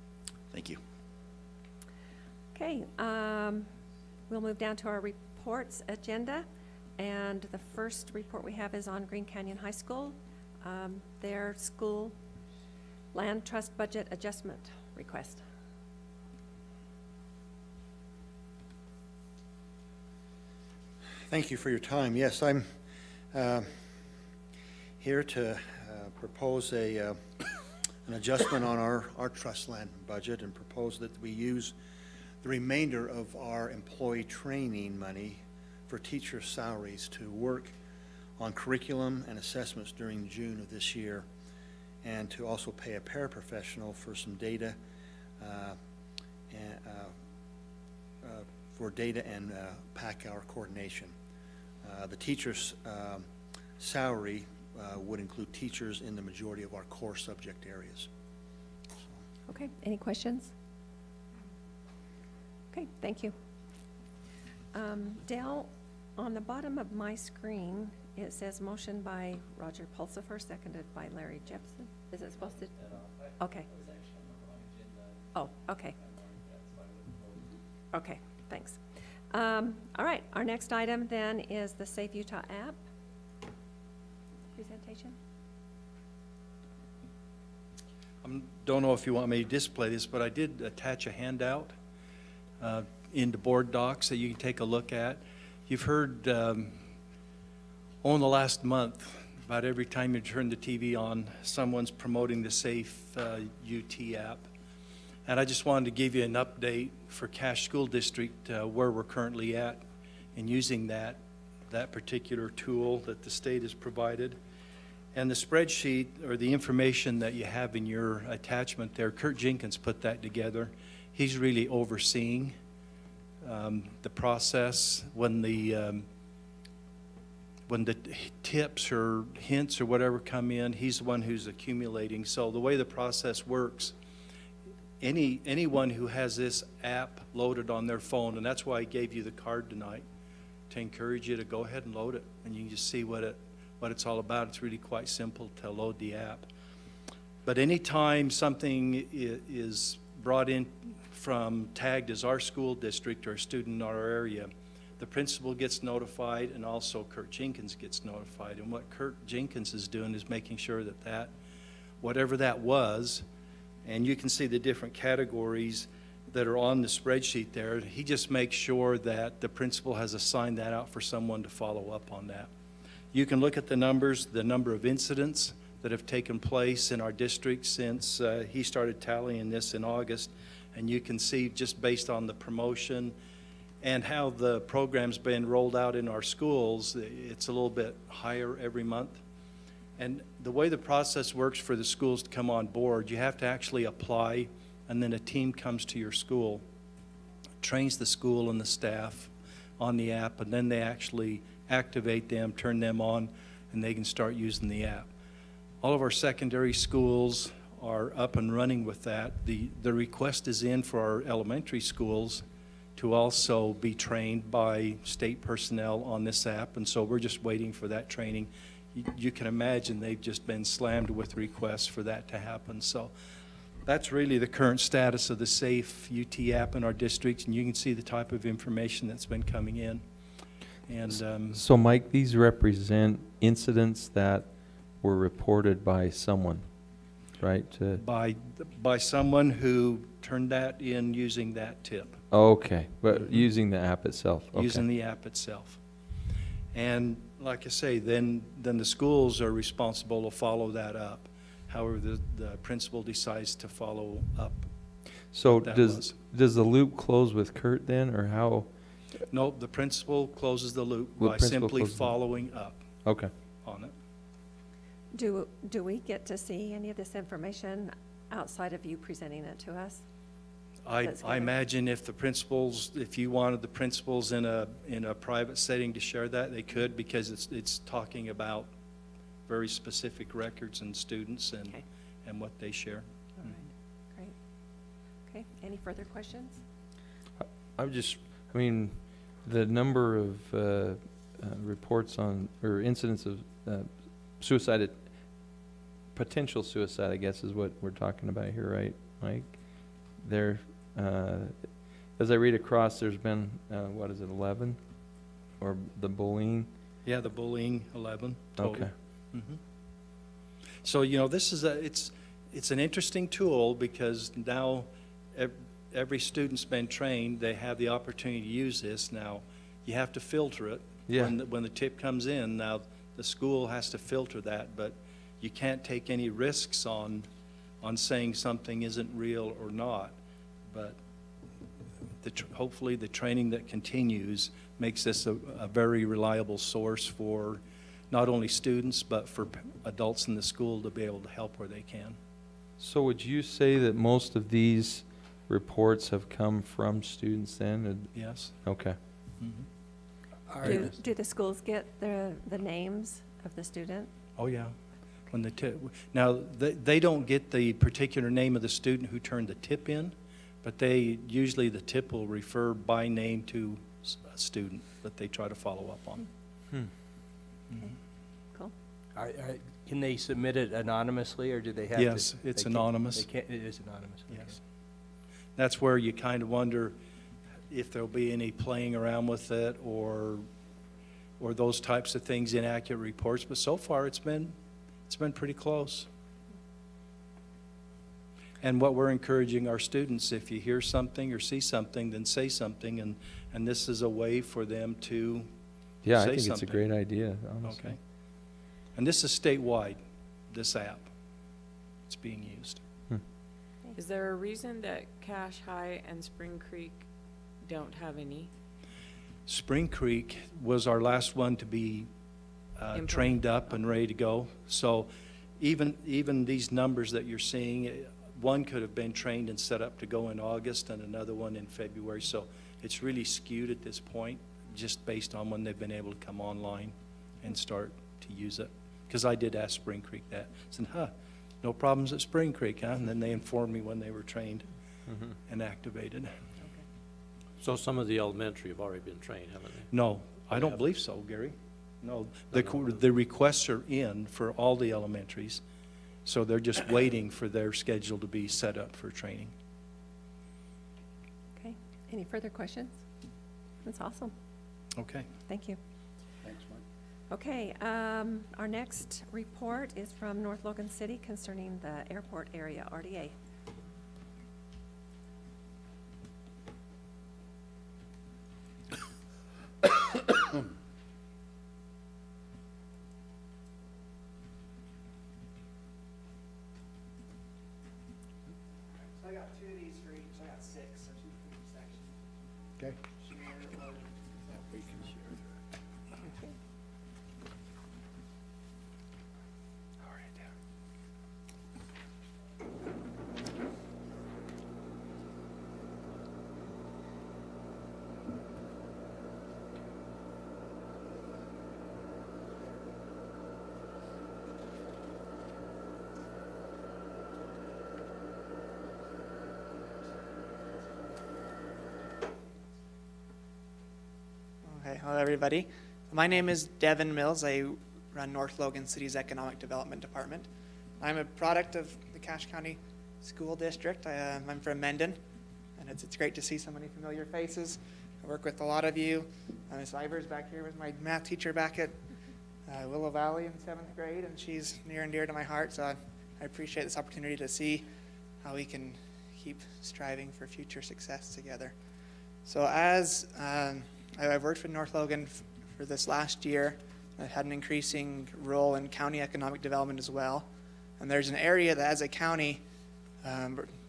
Thank you.
Okay, we'll move down to our reports agenda. And the first report we have is on Green Canyon High School, their school land trust budget adjustment request.
Thank you for your time. Yes, I'm here to propose an adjustment on our trust land budget and propose that we use the remainder of our employee training money for teacher salaries to work on curriculum and assessments during June of this year, and to also pay a paraprofessional for some data for data and pack hour coordination. The teacher's salary would include teachers in the majority of our core subject areas.
Okay, any questions? Okay, thank you. Dale, on the bottom of my screen, it says motion by Roger Pulsifer, seconded by Larry Jepson. Is it supposed to? Okay. Oh, okay. Okay, thanks. All right, our next item then is the Safe Utah app presentation.
Don't know if you want me to display this, but I did attach a handout into board docs that you can take a look at. You've heard in the last month, about every time you turn the TV on, someone's promoting the Safe UT app. And I just wanted to give you an update for Cache School District where we're currently at in using that particular tool that the state has provided. And the spreadsheet or the information that you have in your attachment there, Kurt Jenkins put that together. He's really overseeing the process when the tips or hints or whatever come in, he's the one who's accumulating. So the way the process works, anyone who has this app loaded on their phone, and that's why I gave you the card tonight, to encourage you to go ahead and load it, and you can just see what it's all about. It's really quite simple to load the app. But anytime something is brought in from tagged as our school district or a student in our area, the principal gets notified, and also Kurt Jenkins gets notified. And what Kurt Jenkins is doing is making sure that whatever that was, and you can see the different categories that are on the spreadsheet there, he just makes sure that the principal has assigned that out for someone to follow up on that. You can look at the numbers, the number of incidents that have taken place in our district since he started tallying this in August, and you can see just based on the promotion and how the program's been rolled out in our schools, it's a little bit higher every month. And the way the process works for the schools to come on board, you have to actually apply, and then a team comes to your school, trains the school and the staff on the app, and then they actually activate them, turn them on, and they can start using the app. All of our secondary schools are up and running with that. The request is in for our elementary schools to also be trained by state personnel on this app, and so we're just waiting for that training. You can imagine they've just been slammed with requests for that to happen. So that's really the current status of the Safe UT app in our districts, and you can see the type of information that's been coming in. And
so Mike, these represent incidents that were reported by someone, right?
By someone who turned that in using that tip.
Okay, but using the app itself. Okay.
Using the app itself. And like I say, then the schools are responsible to follow that up. However, the principal decides to follow up.
So does the loop close with Kurt then, or how?
No, the principal closes the loop by simply following up.
Okay.
On it.
Do we get to see any of this information outside of you presenting it to us?
I imagine if you wanted the principals in a private setting to share that, they could, because it's talking about very specific records and students and what they share.
All right, great. Okay, any further questions?
I mean, the number of reports on, or incidents of suicide, potential suicide, I guess is what we're talking about here, right, Mike? There, as I read across, there's been, 11? Or the bullying?
Yeah, the bullying, 11 total.
Okay.
Mm-hmm. So, this is it's an interesting tool, because now every student's been trained. They have the opportunity to use this. Now, you have to filter it.
Yeah.
When the tip comes in, now the school has to filter that, but you can't take any risks on saying something isn't real or not. But hopefully the training that continues makes this a very reliable source for not only students, but for adults in the school to be able to help where they can.
So would you say that most of these reports have come from students then?
Yes.
Okay.
Mm-hmm.
Do the schools get the names of the student?
Oh, yeah. When the tip, now, they don't get the particular name of the student who turned the tip in, but usually the tip will refer by name to a student that they try to follow up on.
Okay. Cool.
Can they submit it anonymously, or do they have to?
Yes, it's anonymous.
It is anonymous. Okay.
Yes. That's where you kind of wonder, if there'll be any playing around with it or those types of things, inaccurate reports, but so far it's been pretty close. And what we're encouraging our students, if you hear something or see something, then say something, and this is a way for them to
Yeah, I
say
think it's a
something.
great idea, honestly.
Okay. And this is statewide, this app. It's being used.
Is there a reason that Cache High and Spring Creek don't have any?
Spring Creek was our last one to be trained up and ready to go. So even these numbers that you're seeing, one could have been trained and set up to go in August and another one in February. So it's really skewed at this point, just based on when they've been able to come online and start to use it. Because I did ask Spring Creek that. I said, no problems at Spring Creek, huh? And then they informed me when they were trained and activated.
So some of the elementary have already been trained, haven't they?
No, I don't believe so, Gary. No, the requests are in for all the elementaries, so they're just waiting for their schedule to be set up for training.
Okay, any further questions? That's awesome.
Okay.
Thank you.
Thanks, Mike.
Okay, our next report is from North Logan City concerning the airport area, RDA.
So I got 2 of these for each, I got 6, so 2 for each section.
Okay.
Share or
We can share that.
Okay, hello everybody. My name is Devin Mills. I run North Logan City's Economic Development Department. I'm a product of the Cache County School District. I'm from Mendon, and it's great to see so many familiar faces. I work with a lot of you. Ms. Ivers back here was my math teacher back at Willow Valley in 7th grade, and she's near and dear to my heart, so I appreciate this opportunity to see how we can keep striving for future success together. So as I've worked with North Logan for this last year. I've had an increasing role in county economic development as well. And there's an area that as a county,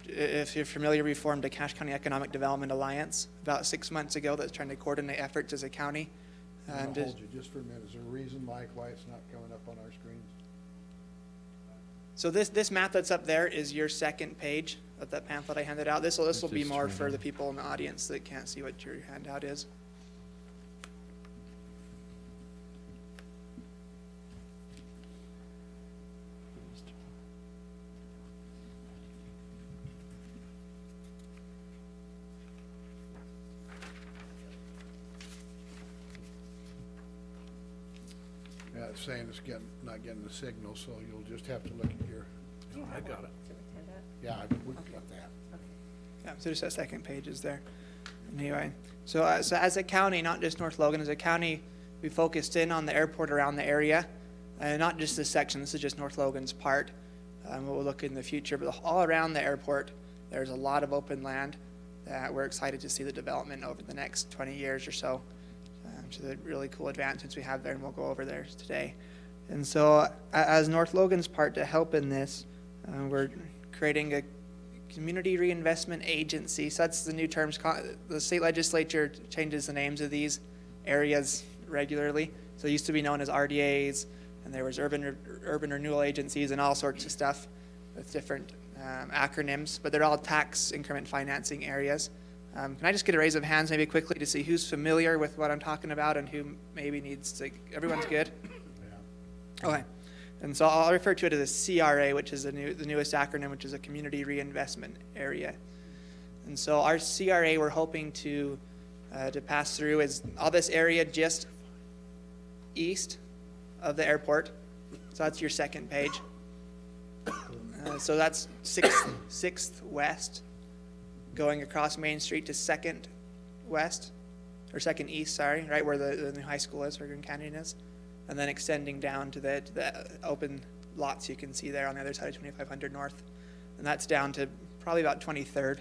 if you're familiar, we formed a Cache County Economic Development Alliance about 6 months ago that's trying to coordinate efforts as a county.
I'll hold you just for a minute. Is there a reason, Mike, why it's not coming up on our screens?
So this map that's up there is your second page of that pamphlet I handed out. This will be more for the people in the audience that can't see what your handout is.
Yeah, it's saying it's not getting the signal, so you'll just have to look at your.
I got it.
Yeah, we've got that.
Yeah, so just that second page is there. Anyway, so as a county, not just North Logan, as a county, we focused in on the airport around the area, and not just this section. This is just North Logan's part. We'll look in the future, but all around the airport, there's a lot of open land that we're excited to see the development over the next 20 years or so. To the really cool advancements we have there, and we'll go over there today. And so, as North Logan's part to help in this, we're creating a community reinvestment agency. So that's the new terms. The state legislature changes the names of these areas regularly. So it used to be known as RDAs, and there was urban renewal agencies and all sorts of stuff with different acronyms, but they're all tax increment financing areas. Can I just get a raise of hands maybe quickly to see who's familiar with what I'm talking about and who maybe needs to, everyone's good? Yeah. Okay. And so I'll refer to it as a CRA, which is the newest acronym, which is a community reinvestment area. And so our CRA we're hoping to pass through is all this area just east of the airport. So that's your second page. So that's 6th West, going across Main Street to 2nd west, or second east, sorry, right where the new high school is, where Green Canyon is, and then extending down to the open lots you can see there on the other side of 2500 North. And that's down to probably about 23rd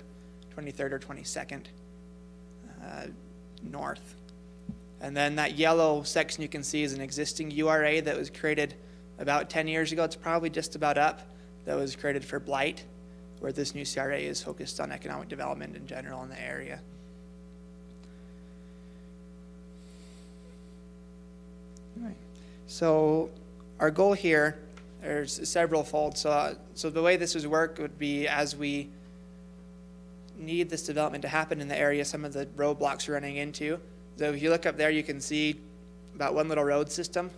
or 22nd north. And then that yellow section you can see is an existing URA that was created about 10 years ago. It's probably just about up. That was created for blight, where this new CRA is focused on economic development in general in the area. All right. So our goal here, there's several fold. So the way this would work would be, as we need this development to happen in the area, some of the roadblocks we're running into. So if you look up there, you can see about one little road system,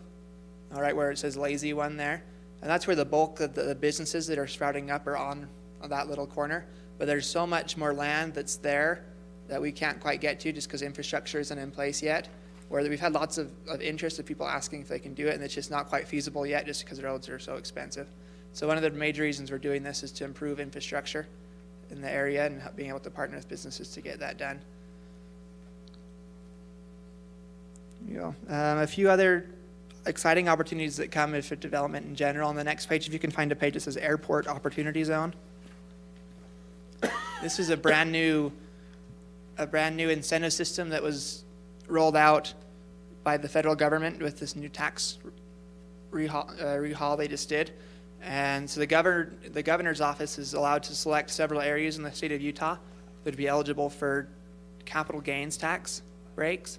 all right, where it says lazy one there. And that's where the bulk of the businesses that are sprouting up are on that little corner. But there's so much more land that's there that we can't quite get to just because infrastructure isn't in place yet. Where we've had lots of interest of people asking if they can do it, and it's just not quite feasible yet just because the roads are so expensive. So one of the major reasons we're doing this is to improve infrastructure in the area and being able to partner with businesses to get that done. A few other exciting opportunities that come for development in general. On the next page, if you can find a page that says Airport Opportunity Zone. This is a brand new incentive system that was rolled out by the federal government with this new tax rehaul they just did. And so the governor's office is allowed to select several areas in the state of Utah that would be eligible for capital gains tax breaks.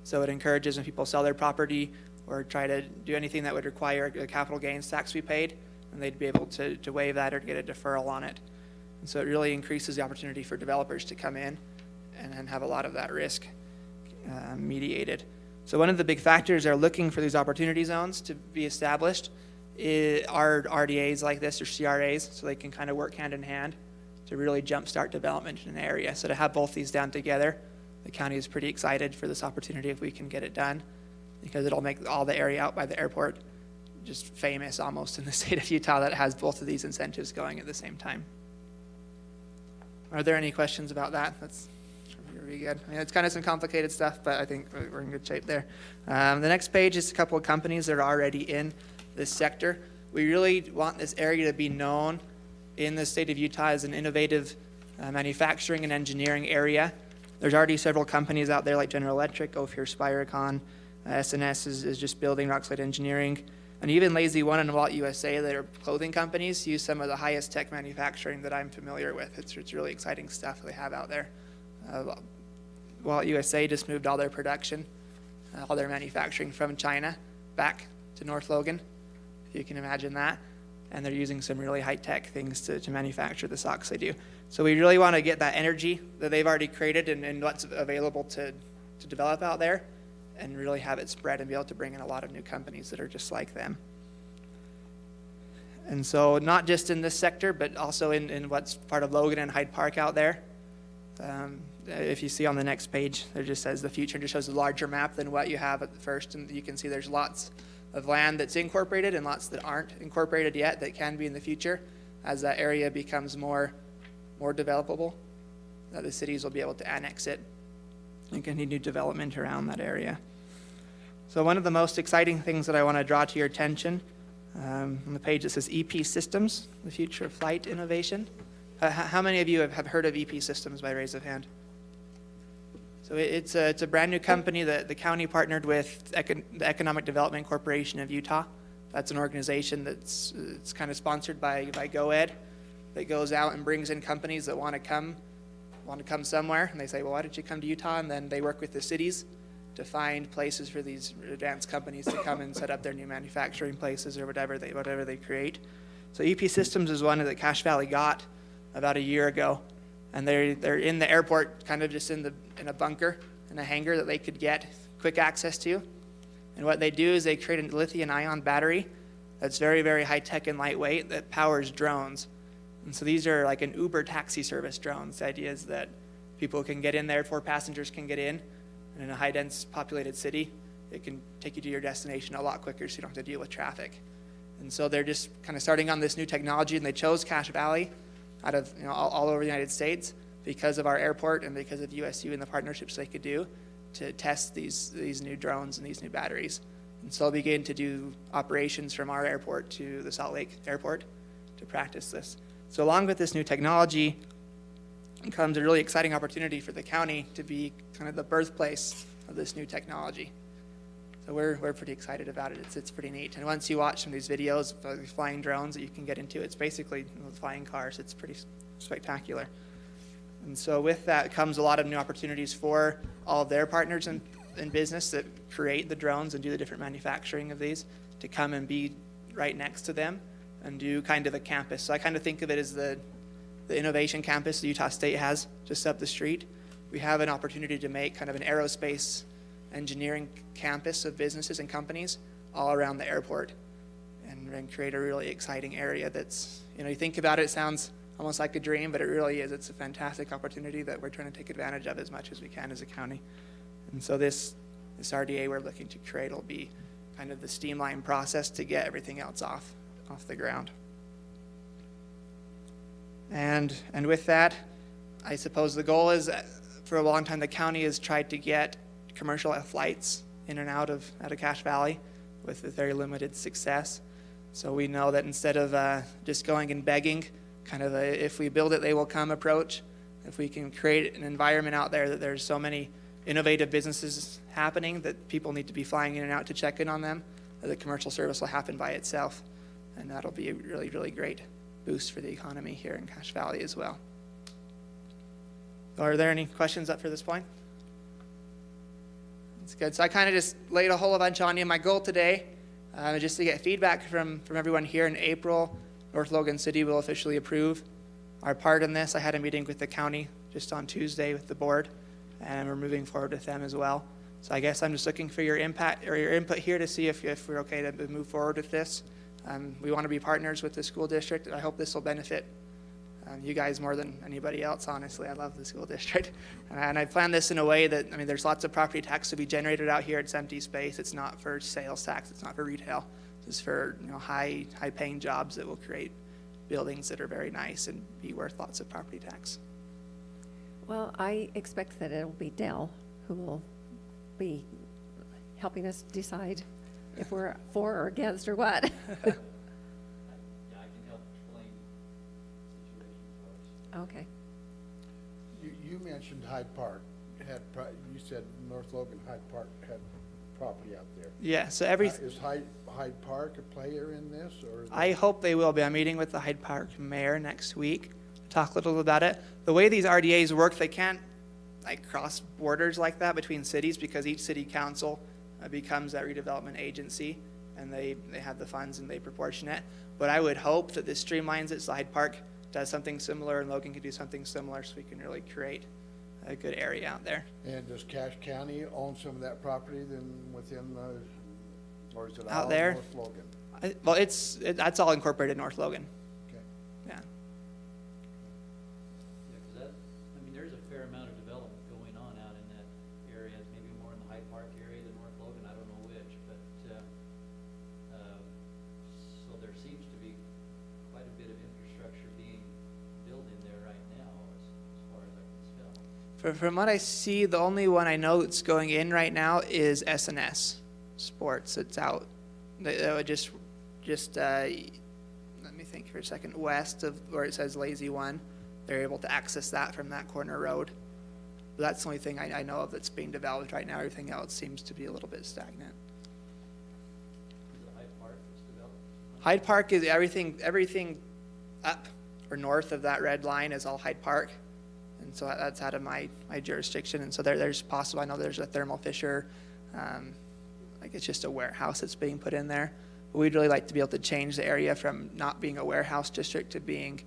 So it encourages when people sell their property or try to do anything that would require a capital gains tax to be paid, and they'd be able to waive that or get a deferral on it. And so it really increases the opportunity for developers to come in and have a lot of that risk mediated. So one of the big factors they're looking for these opportunity zones to be established are RDAs like this, or CRAs, so they can kind of work hand in hand to really jumpstart development in an area. So to have both these down together, the county is pretty excited for this opportunity if we can get it done, because it'll make all the area out by the airport just famous almost in the state of Utah that has both of these incentives going at the same time. Are there any questions about that? That's really good. I mean, it's kind of some complicated stuff, but I think we're in good shape there. The next page is a couple of companies that are already in this sector. We really want this area to be known in the state of Utah as an innovative manufacturing and engineering area. There's already several companies out there like General Electric, Ophir, Spiricon, SNS is just building, Rockslide Engineering, and even Lazy One and Walt USA, that are clothing companies, use some of the highest tech manufacturing that I'm familiar with. It's really exciting stuff they have out there. Walt USA just moved all their production, all their manufacturing from China back to North Logan, if you can imagine that. And they're using some really high-tech things to manufacture the socks they do. So we really want to get that energy that they've already created and what's available to develop out there, and really have it spread and be able to bring in a lot of new companies that are just like them. And so not just in this sector, but also in what's part of Logan and Hyde Park out there. If you see on the next page, there just says the future, just shows a larger map than what you have at the first, and you can see there's lots of land that's incorporated and lots that aren't incorporated yet that can be in the future as that area becomes more developable, that the cities will be able to annex it and continue development around that area. So one of the most exciting things that I want to draw to your attention on the page that says EP Systems, the future of flight innovation. How many of you have heard of EP Systems by raise of hand? So it's a brand new company that the county partnered with the Economic Development Corporation of Utah. That's an organization it's kind of sponsored by GoEd, that goes out and brings in companies that want to come somewhere, and they say, well, why don't you come to Utah? And then they work with the cities to find places for these advanced companies to come and set up their new manufacturing places or whatever they create. So EP Systems is one that Cache Valley got about a year ago. And they're in the airport, kind of just in a bunker, in a hangar that they could get quick access to. And what they do is they create a lithium-ion battery that's very, very high-tech and lightweight that powers drones. And so these are like an Uber taxi service drones. The idea is that people can get in there, 4 passengers can get in, and in a high-dense populated city, it can take you to your destination a lot quicker so you don't have to deal with traffic. And so they're just kind of starting on this new technology, and they chose Cache Valley out of all over the United States because of our airport and because of USU and the partnerships they could do to test these new drones and these new batteries. And so they'll begin to do operations from our airport to the Salt Lake Airport to practice this. So along with this new technology comes a really exciting opportunity for the county to be kind of the birthplace of this new technology. So we're pretty excited about it. It's pretty neat. And once you watch some of these videos of these flying drones that you can get into, it's basically flying cars. It's pretty spectacular. And so with that comes a lot of new opportunities for all of their partners in business that create the drones and do the different manufacturing of these to come and be right next to them and do kind of a campus. So I kind of think of it as the innovation campus that Utah State has just up the street. We have an opportunity to make kind of an aerospace engineering campus of businesses and companies all around the airport and create a really exciting area that's, you think about it, it sounds almost like a dream, but it really is. It's a fantastic opportunity that we're trying to take advantage of as much as we can as a county. And so this RDA we're looking to create will be kind of the streamline process to get everything else off the ground. And with that, I suppose the goal is, for a long time, the county has tried to get commercial flights in and out of Cache Valley with very limited success. So we know that instead of just going and begging, kind of if we build it, they will come approach, if we can create an environment out there that there's so many innovative businesses happening that people need to be flying in and out to check in on them, that the commercial service will happen by itself. And that'll be a really, really great boost for the economy here in Cache Valley as well. Are there any questions up for this point? That's good. So I kind of just laid a whole bunch on you. My goal today, just to get feedback from everyone here in April. North Logan City will officially approve our part in this. I had a meeting with the county just on Tuesday with the board, and we're moving forward with them as well. So I guess I'm just looking for your impact or your input here to see if we're okay to move forward with this. We want to be partners with the school district. I hope this will benefit you guys more than anybody else, honestly. I love the school district. And I plan this in a way that, there's lots of property tax to be generated out here. It's empty space. It's not for sales tax. It's not for retail. It's for high paying jobs that will create buildings that are very nice and be worth lots of property tax.
Well, I expect that it'll be Dell who will be helping us decide if we're for or against or what. Okay.
You mentioned Hyde Park. You said North Logan Hyde Park had property out there.
Yeah, so
is Hyde Park a player in this? Or
I hope they will be. I'm meeting with the Hyde Park mayor next week to talk a little about it. The way these RDAs work, they can't cross borders like that between cities because each city council becomes that redevelopment agency, and they have the funds and they proportion it. But I would hope that this streamlines it so Hyde Park does something similar and Logan can do something similar so we can really create a good area out there.
And does Cache County own some of that property then within the, or is it
out
all
there?
North Logan?
Well, that's all incorporated in North Logan.
Okay.
Yeah.
Yeah, because there's a fair amount of development going on out in that area, maybe more in the Hyde Park area than North Logan, I don't know which, but so there seems to be quite a bit of infrastructure being built in there right now, as far as I can tell.
From what I see, the only one I know that's going in right now is SNS Sports. It's out. They would just let me think for a second. West of where it says Lazy One, they're able to access that from that corner road. But that's the only thing I know of that's being developed right now. Everything else seems to be a little bit stagnant.
Is it Hyde Park that's developed?
Hyde Park is everything up or north of that red line is all Hyde Park. And so that's out of my jurisdiction. And so there's possible, I know there's a Thermo Fisher, it's just a warehouse that's being put in there. But we'd really like to be able to change the area from not being a warehouse district to being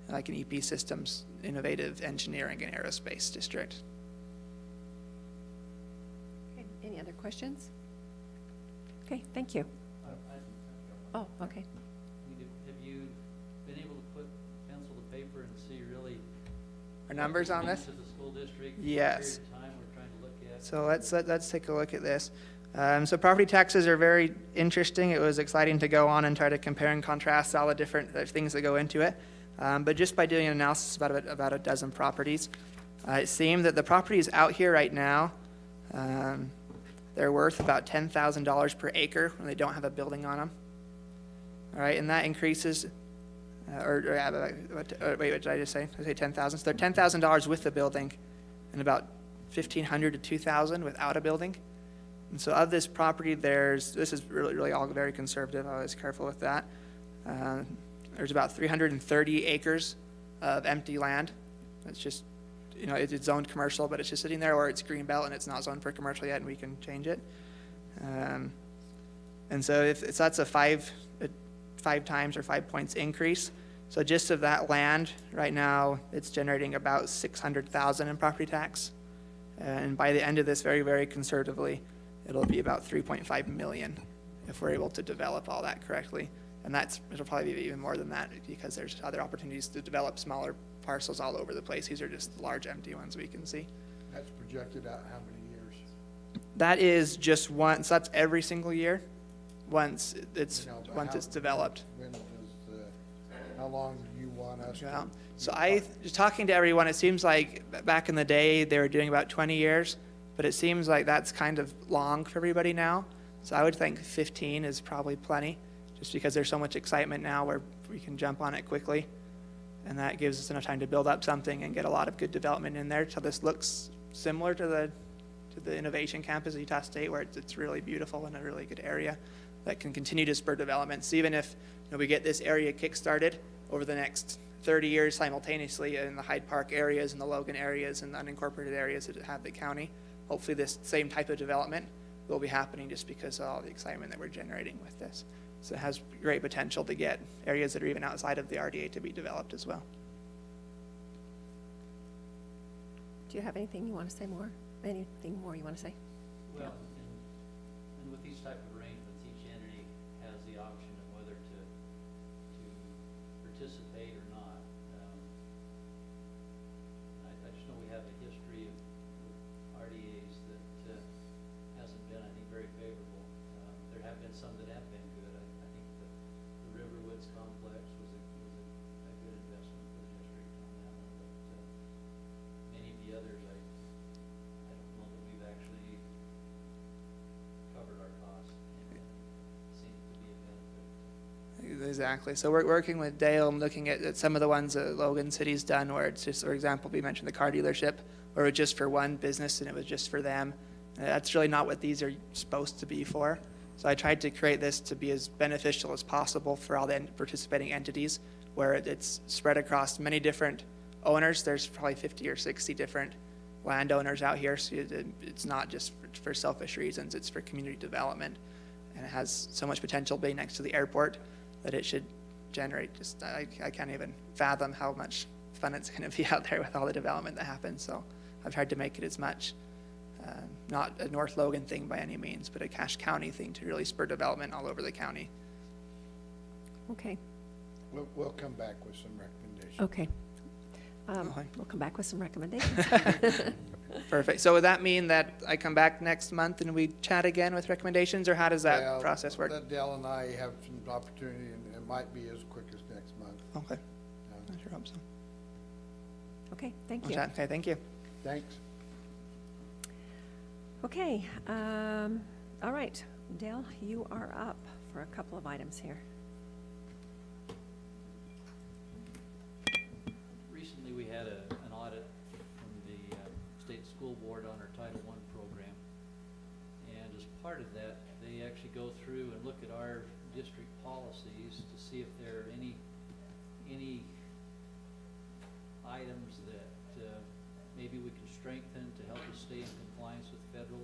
like an EP Systems innovative engineering and aerospace district.
Okay, any other questions? Okay, thank you. Oh, okay.
Have you been able to put pencil to paper and see really
Our numbers on this?
to the school district?
Yes.
For a period of time we're trying to look at?
So let's take a look at this. So property taxes are very interesting. It was exciting to go on and try to compare and contrast all the different things that go into it. But just by doing an analysis about a dozen properties, it seemed that the properties out here right now, they're worth about $10,000 per acre when they don't have a building on them. All right, and that increases, wait, what did I just say? I say 10,000. So they're $10,000 with the building, and about 1,500 to 2,000 without a building. And so of this property, this is really all very conservative. I was careful with that. There's about 330 acres of empty land. It's just, it's zoned commercial, but it's just sitting there, or it's greenbelt and it's not zoned for commercial yet, and we can change it. And so that's a 5 times or 5 points increase. So just of that land right now, it's generating about $600,000 in property tax. And by the end of this, very, very conservatively, it'll be about $3.5 million if we're able to develop all that correctly. And it'll probably be even more than that because there's other opportunities to develop smaller parcels all over the place. These are just large empty ones we can see.
That's projected out how many years?
That is just once. That's every single year. Once it's developed.
When does how long do you want us to?
So just talking to everyone, it seems like back in the day they were doing about 20 years, but it seems like that's kind of long for everybody now. So I would think 15 is probably plenty, just because there's so much excitement now where we can jump on it quickly, and that gives us enough time to build up something and get a lot of good development in there. So this looks similar to the Innovation Campus at Utah State, where it's really beautiful and a really good area that can continue to spur development. So even if we get this area kick-started over the next 30 years simultaneously in the Hyde Park areas and the Logan areas and the unincorporated areas that have the county, hopefully this same type of development will be happening just because of all the excitement that we're generating with this. So it has great potential to get areas that are even outside of the RDA to be developed as well.
Do you have anything you want to say more? Anything more you want to say?
Well, and with these type of arrangements, each entity has the option of whether to participate or not. I just know we have a history of RDAs that hasn't been, I think, very favorable. There have been some that have been good. I think the Riverwoods complex was a good investment for the district on that one, but many of the others, I don't know that we've actually covered our costs, and seems to be a benefit.
Exactly. So we're working with Dale and looking at some of the ones that Logan City's done where it's just, for example, we mentioned the car dealership, where it was just for one business and it was just for them. That's really not what these are supposed to be for. So I tried to create this to be as beneficial as possible for all the participating entities, where it's spread across many different owners. There's probably 50 or 60 different landowners out here, so it's not just for selfish reasons, it's for community development. And it has so much potential being next to the airport that it should generate just, I can't even fathom how much fun it's going to be out there with all the development that happens. So I've tried to make it as much, not a North Logan thing by any means, but a Cache County thing to really spur development all over the county.
Okay.
We'll come back with some recommendations.
Okay. We'll come back with some recommendations.
Perfect. So would that mean that I come back next month and we chat again with recommendations, or how does that process work?
Let Dell and I have some opportunity, and it might be as quick as next month.
Okay. I sure hope so.
Okay, thank
We'll
you.
chat. Okay, thank you.
Thanks.
Okay, all right. Dale, you are up for a couple of items here.
Recently, we had an audit from the State School Board on our Title I program. And as part of that, they actually go through and look at our district policies to see if there are any items that maybe we can strengthen to help us stay in compliance with federal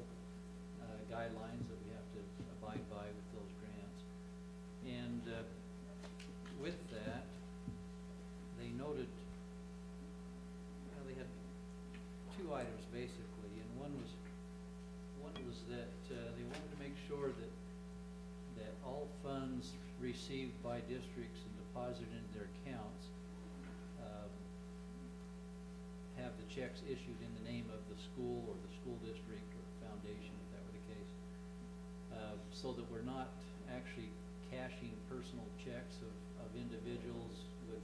guidelines that we have to abide by with those grants. And with that, they noted, they had two items basically, and one was that they wanted to make sure that all funds received by districts and deposited into their accounts have the checks issued in the name of the school or the school district or foundation, if that were the case, so that we're not actually cashing personal checks of individuals with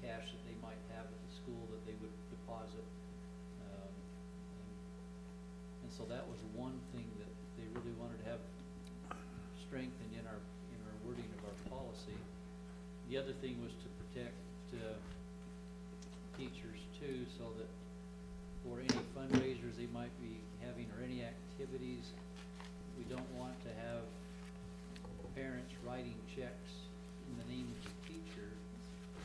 cash that they might have at the school that they would deposit. And so that was one thing that they really wanted to have strengthened in our wording of our policy. The other thing was to protect teachers too, so that for any fundraisers they might be having or any activities, we don't want to have parents writing checks in the name of the teacher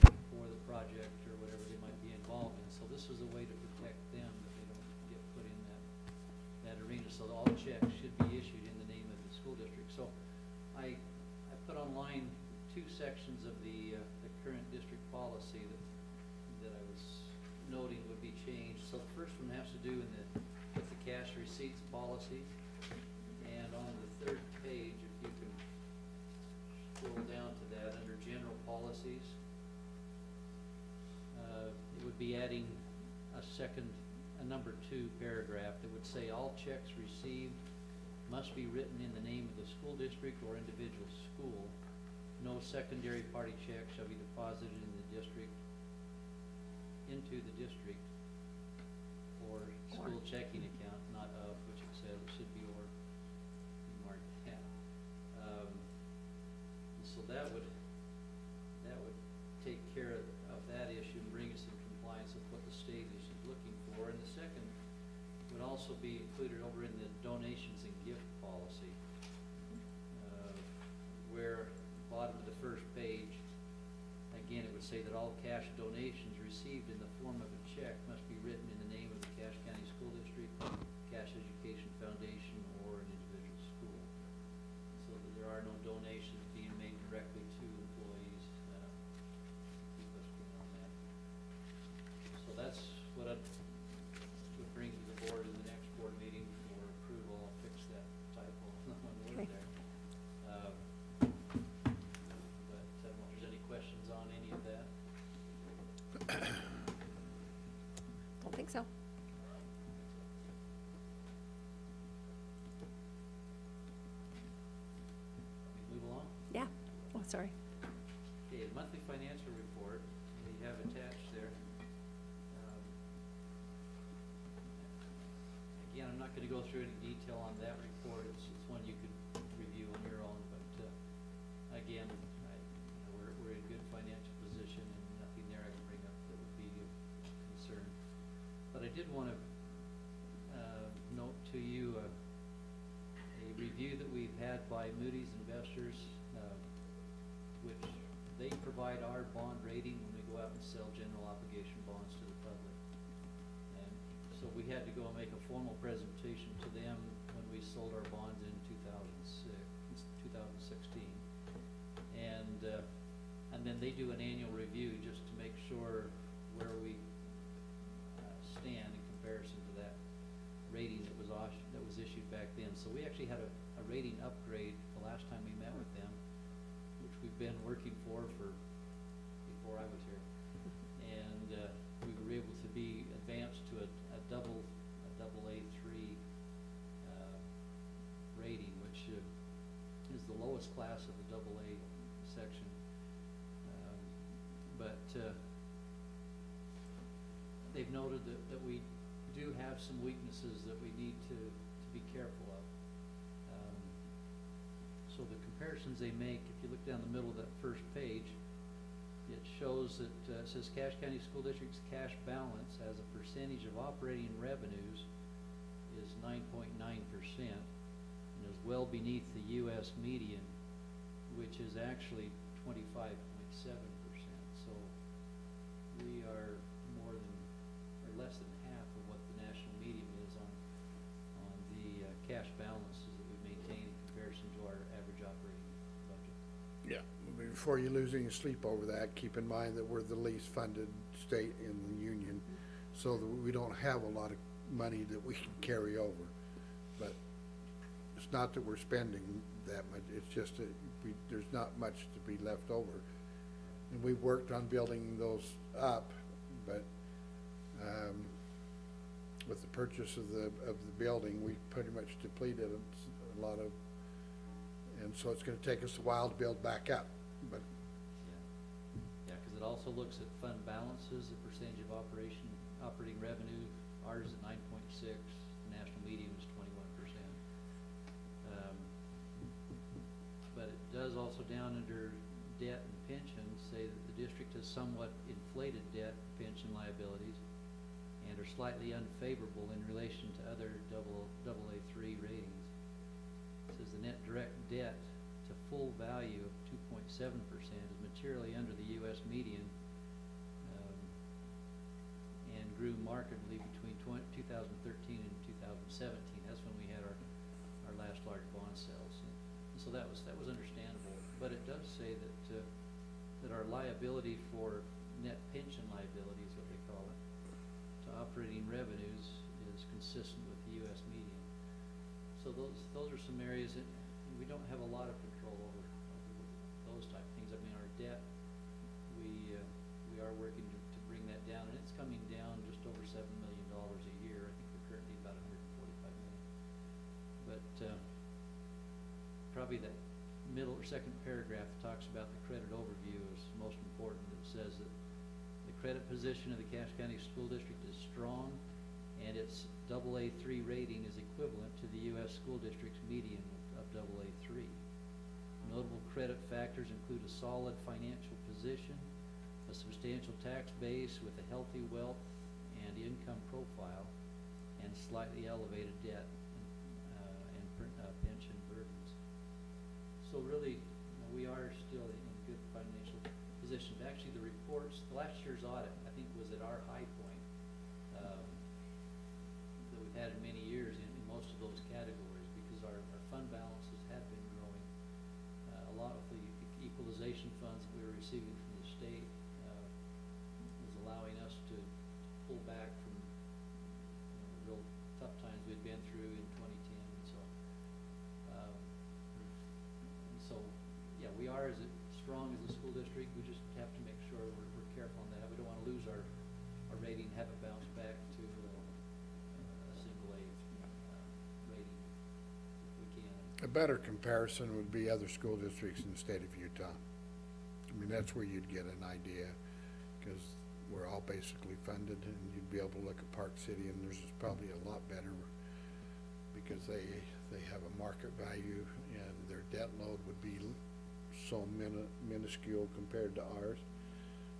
for the project or whatever they might be involved in. So this is a way to protect them, that they don't get put in that arena. So all checks should be issued in the name of the school district. So I put online 2 sections of the current district policy that I was noting would be changed. So the first one has to do with the cash receipts policy. And on the 3rd page, if you can scroll down to that, under general policies, it would be adding a number 2 paragraph that would say all checks received must be written in the name of the school district or individual school. No secondary party check shall be deposited into the district or school checking account, not of, which it says it should be or marked at. So that would take care of that issue and bring us in compliance with what the state is looking for. And the second would also be included over in the donations and gift policy, where bottom of the 1st page, again, it would say that all cash donations received in the form of a check must be written in the name of the Cache County School District, Cache Education Foundation, or an individual school. So that there are no donations being made directly to employees. Keep us clear on that. So that's what I would bring to the board in the next board meeting for approval. I'll fix that typo on one word there. On any of that?
Don't think so.
Move along?
Yeah. Oh, sorry.
Okay, the monthly financial report we have attached there. Again, I'm not going to go through any detail on that report. It's one you could review on your own, but again, we're in good financial position and nothing there I can bring up that would be of concern. But I did want to note to you a review that we've had by Moody's Investors, which they provide our bond rating when we go out and sell general obligation bonds to the public. And so we had to go and make a formal presentation to them when we sold our bonds in 2016. And then they do an annual review just to make sure where we stand in comparison to that rating that was issued back then. So we actually had a rating upgrade the last time we met with them, which we've been working for before I was here. And we were able to be advanced to a double A3 rating, which is the lowest class of the double A section. But they've noted that we do have some weaknesses that we need to be careful of. So the comparisons they make, if you look down the middle of that 1st page, it shows that it says Cache County School District's cash balance as a percentage of operating revenues is 9.9% and is well beneath the U.S. median, which is actually 25.7%. So we are more than, or less than half of what the national median is on the cash balances that we maintain in comparison to our average operating budget.
Yeah, before you lose any sleep over that, keep in mind that we're the least funded state in the union, so that we don't have a lot of money that we can carry over. But it's not that we're spending that much, it's just that there's not much to be left over. And we've worked on building those up, but with the purchase of the building, we pretty much depleted a lot of, and so it's going to take us a while to build back up. But
yeah, because it also looks at fund balances, the percentage of operating revenue. Ours is at 9.6, national median is 21%. But it does also down under debt and pensions say that the district has somewhat inflated debt and pension liabilities and are slightly unfavorable in relation to other AA3 ratings. It says the net direct debt to full value of 2.7% is materially under the U.S. median and grew markedly between 2013 and 2017. That's when we had our last large bond sales. And so that was understandable. But it does say that that our liability for net pension liability is what they call it to operating revenues is consistent with the U.S. median. So those are some areas that we don't have a lot of control over those type of things. I mean, our debt, we are working to bring that down, and it's coming down just over $7 million a year. I think we're currently about $145 million. But probably that middle or second paragraph that talks about the credit overview is most important. It says that the credit position of the Cache County School District is strong, and its AA3 rating is equivalent to the U.S. School District's median of AA3. Notable credit factors include a solid financial position, a substantial tax base with a healthy wealth and income profile, and slightly elevated debt and pension burdens. So really, we are still in good financial position. Actually, the reports, last year's audit, I think, was at our high point that we've had in many years in most of those categories, because our fund balances have been growing. A lot of the equalization funds that we were receiving from the state was allowing us to pull back from real tough times we'd been through in 2010. So yeah, we are as strong as the school district. We just have to make sure we're careful on that. We don't want to lose our rating, have it bounce back to a single A rating if we can.
A better comparison would be other school districts in the state of Utah. I mean, that's where you'd get an idea, because we're all basically funded, and you'd be able to look at Park City, and theirs is probably a lot better because they have a market value, and their debt load would be so minuscule compared to ours.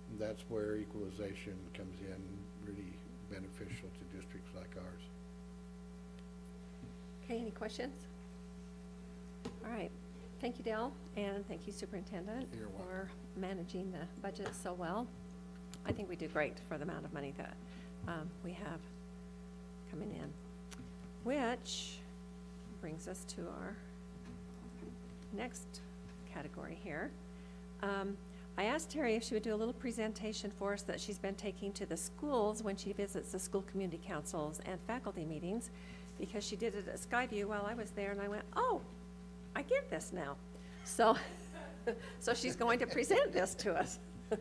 And that's where equalization comes in really beneficial to districts like ours.
Okay, any questions? All right. Thank you, Dale, and thank you, Superintendent, for managing the budget so well. I think we do great for the amount of money that we have coming in, which brings us to our next category here. I asked Terry if she would do a little presentation for us that she's been taking to the schools when she visits the school community councils and faculty meetings, because she did it at Skyview while I was there, and I went, oh, I get this now. So, so she's going to present this to us.
So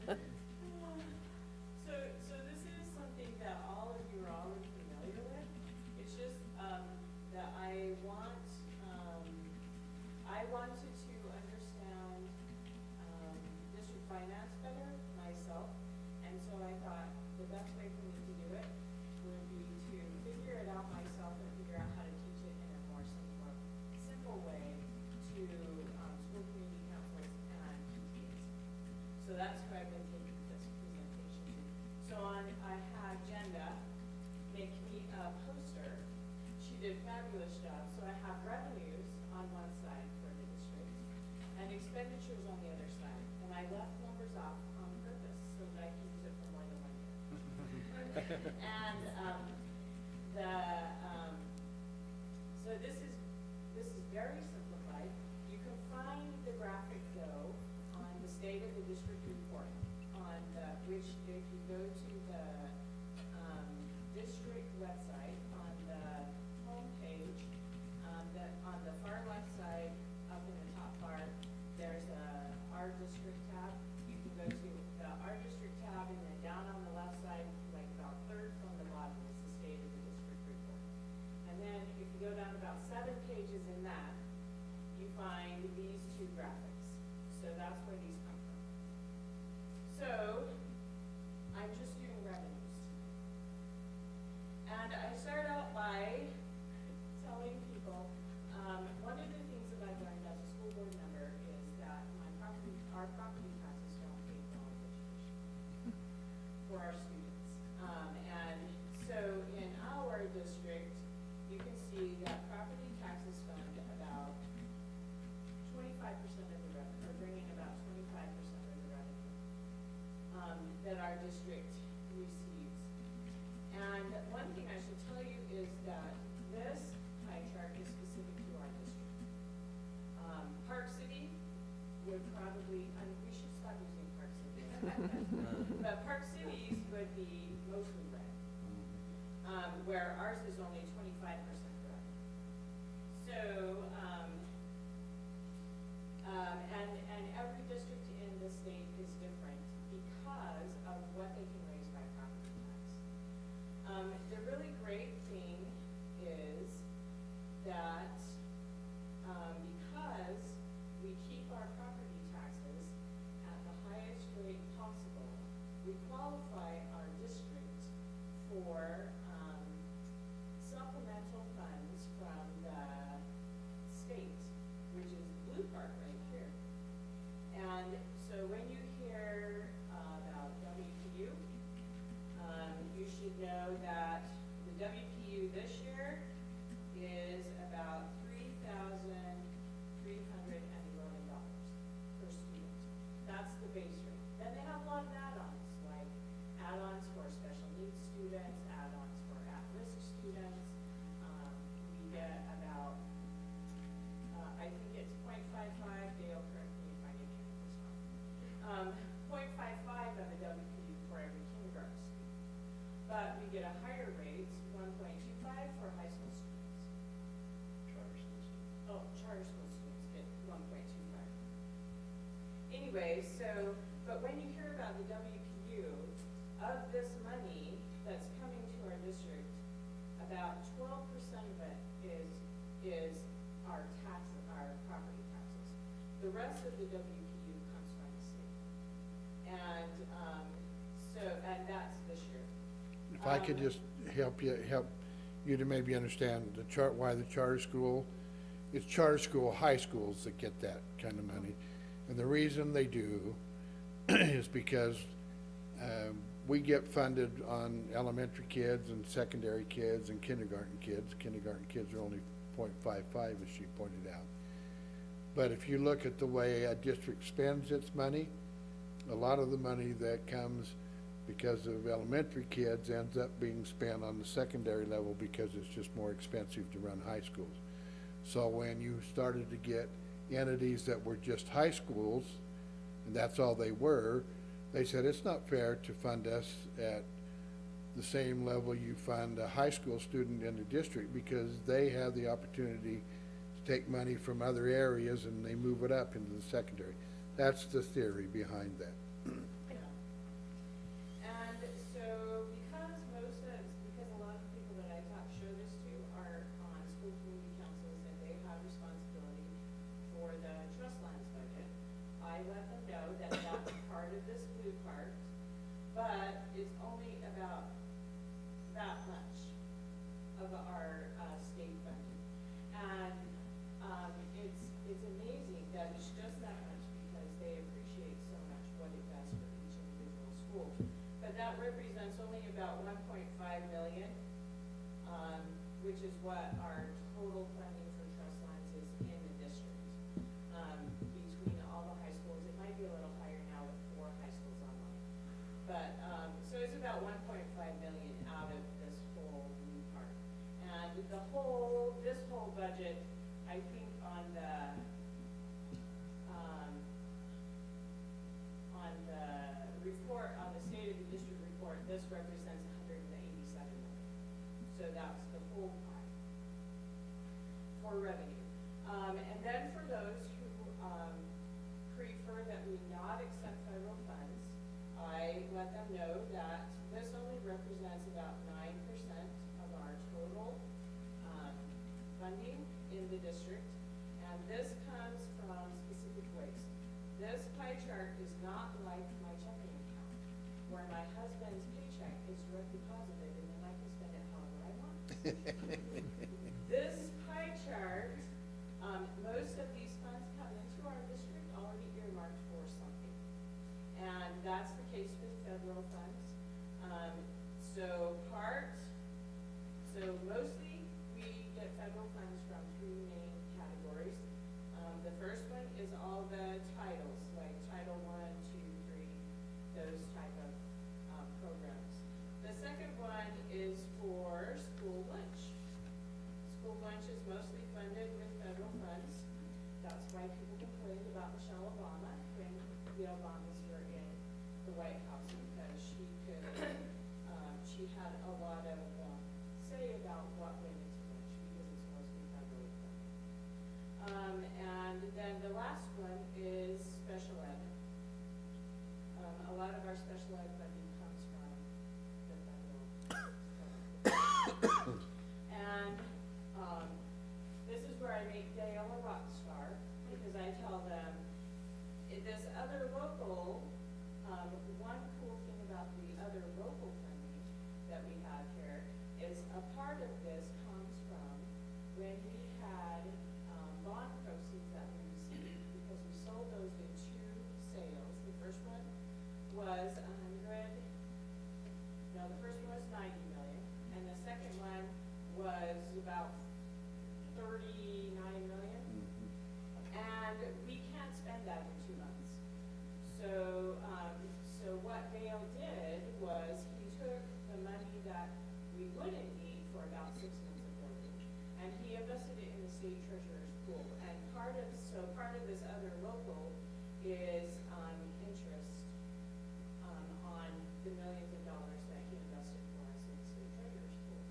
this is something that all of you are already familiar with. It's just that I wanted to understand district finance better myself, and so I thought the best way for me to do it would be to figure it out myself and figure out how to teach it in a more simple way to school community councils and PTAs. So that's who I've been taking this presentation to. So I had Jenda make me a poster. She did a fabulous job. So I have revenues on one side for the district and expenditures on the other side. And I left numbers off on purpose so that I can use it for more than 1 year. And so this is very simplified. You can find the graphic though on the state of the district report, on which if you go to the district website on the home page, on the far left side up in the top part, there's our district tab. You can go to the our district tab, and then down on the left side, like about third from the bottom, is the state of the district report. And then if you go down about 7 pages in that, you find these two graphics. So that's where these come from. So And I start out by telling people, one of the things that I've learned as a school board member is that our property taxes don't pay for all of education for our students. And so in our district, you can see that property taxes fund about 25% of the revenue, or bringing about 25% of the revenue that our district receives. And one thing I should tell you is that this pie chart is specific to our district. Park City would probably, we should stop using Park City. But Park Cities would be mostly red, where ours is only 25% red. So, and every district in the state is different because of what they can raise by property tax. The really great thing is that because we keep our property taxes at the highest rate possible, we qualify our district for supplemental funds from the state, which is the blue part right here. And so when you hear about WPU, you should know that the WPU this year is about $3,311 per student. That's the base rate. Then they have a lot of add-ons, like add-ons for special needs students, add-ons for at-risk students. We get about, I think it's 0.55, Dale, correct me if I get this wrong. 0.55 of a WPU for every kindergarten student. But we get a higher rate, 1.25 for high school students. Charter school students get 1.25. Anyway, so, but when you hear about the WPU, of this money that's coming to our district, about 12% of it is our taxes, our property taxes. The rest of the WPU comes from the state. And and that's this year.
If I could just help you to maybe understand why the charter school, it's charter school high schools that get that kind of money. And the reason they do is because we get funded on elementary kids and secondary kids and kindergarten kids. Kindergarten kids are only 0.55, as she pointed out. But if you look at the way a district spends its money, a lot of the money that comes because of elementary kids ends up being spent on the secondary level because it's just more expensive to run high schools. So when you started to get entities that were just high schools, and that's all they were, they said it's not fair to fund us at the same level you fund a high school student in the district, because they have the opportunity to take money from other areas and they move it up into the secondary. That's the theory behind that.
And so because a lot of people that I show this to are on school community councils and they have responsibility for the trust lands budget, I let them know that that's part of this blue part, but it's only about that much of our state funding. And it's amazing that it's just that much because they appreciate so much what it does for each individual school. But that represents only about 1.5 million, which is what our total funding for trust lines is in the district. Between all the high schools, it might be a little higher now with 4 high schools online. But, so it's about 1.5 million out of this whole blue part. And this whole budget, I think on the report, on the State of the District report, this represents 187 million. So that's the whole pie for revenue. And then for those who prefer that we not accept federal funds, I let them know that this only represents about 9% of our total funding in the district, and this comes from specific ways. This pie chart is not like my checking account, where my husband's paycheck is direct deposited and then I can spend it however I This pie chart, most of these funds come into our district already earmarked for something. And that's the case with federal funds. So mostly we get federal funds from three main categories. The first one is all the titles, like Title I, II, III, those type of programs. The second one is for school lunch. School lunch is mostly funded with federal funds. That's why people complained about Michelle Obama when the Obamas were in the White House, because she could, she had a lot of say about what went into lunch, because it's mostly federally funded. And then the last one is special ed. A lot of our special ed funding comes from the federal. And this is where I make Dale a rock star, because I tell them, this other local, one cool thing about the other local funding that we have here is a part of this comes from when we had bond proceeds that we received, because we sold those in two sales. The first one was the first one was 90 million, and the second one was about 39 million. And we can't spend that in 2 months. So, so what Dale did was he took the money that we wouldn't need for about 6 months of building, and he invested it in the state treasurer's pool. And part of this other local is interest on the millions of dollars that he invested for us in the state treasurer's pool.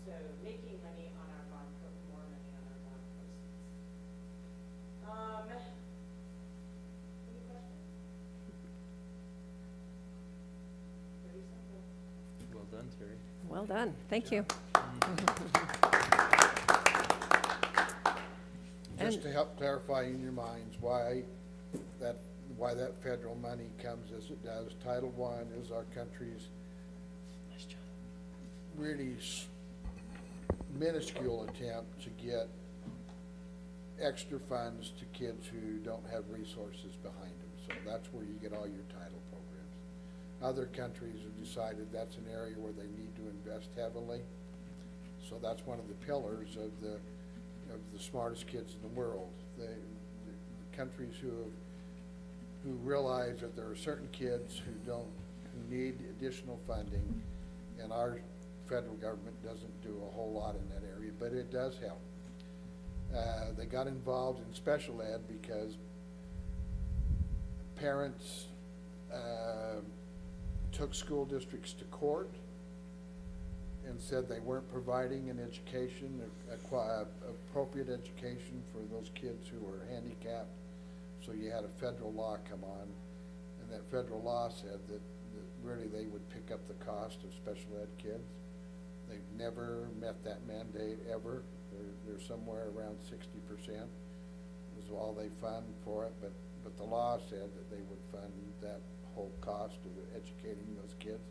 So making money on our bond, more money on our bond proceeds. Any questions? Pretty simple.
Well done, Terry.
Well done. Thank you.
Just to help clarify in your minds why that federal money comes as it does. Title I is our country's really minuscule attempt to get extra funds to kids who don't have resources behind them. So that's where you get all your title programs. Other countries have decided that's an area where they need to invest heavily. So that's one of the pillars of the smartest kids in the world. The countries who realize that there are certain kids who need additional funding, and our federal government doesn't do a whole lot in that area, but it does help. They got involved in special ed because parents took school districts to court and said they weren't providing an education, appropriate education for those kids who were handicapped. So you had a federal law come on, and that federal law said that really they would pick up the cost of special ed kids. They've never met that mandate ever. They're somewhere around 60% is all they fund for it, but the law said that they would fund that whole cost of educating those kids.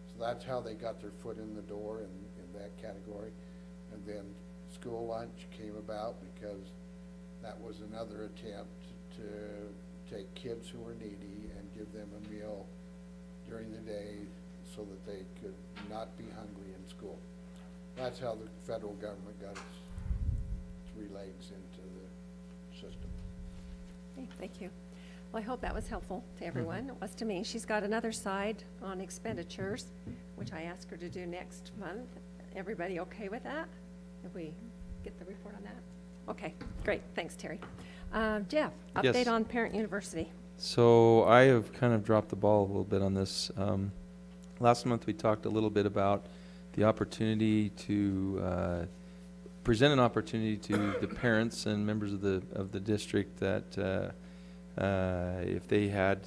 So that's how they got their foot in the door in that category. And then school lunch came about because that was another attempt to take kids who were needy and give them a meal during the day so that they could not be hungry in school. That's how the federal government got its 3 legs into the system.
Okay, thank you. Well, I hope that was helpful to everyone. It was to me. She's got another side on expenditures, which I asked her to do next month. Everybody okay with that? If we get the report on that? Okay, great. Thanks, Terry. Jeff, update
Yes.
on Parent University.
So I have kind of dropped the ball a little bit on this. Last month we talked a little bit about the opportunity to present an opportunity to the parents and members of the district that if they had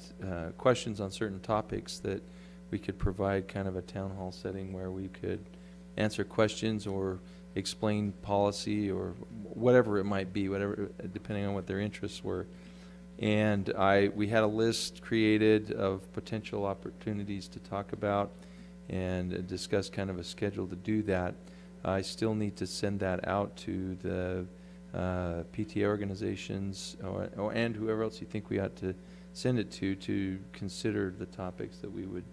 questions on certain topics, that we could provide kind of a town hall setting where we could answer questions or explain policy or whatever it might be, whatever, depending on what their interests were. And we had a list created of potential opportunities to talk about and discuss kind of a schedule to do that. I still need to send that out to the PTA organizations and whoever else you think we ought to send it to consider the topics that we would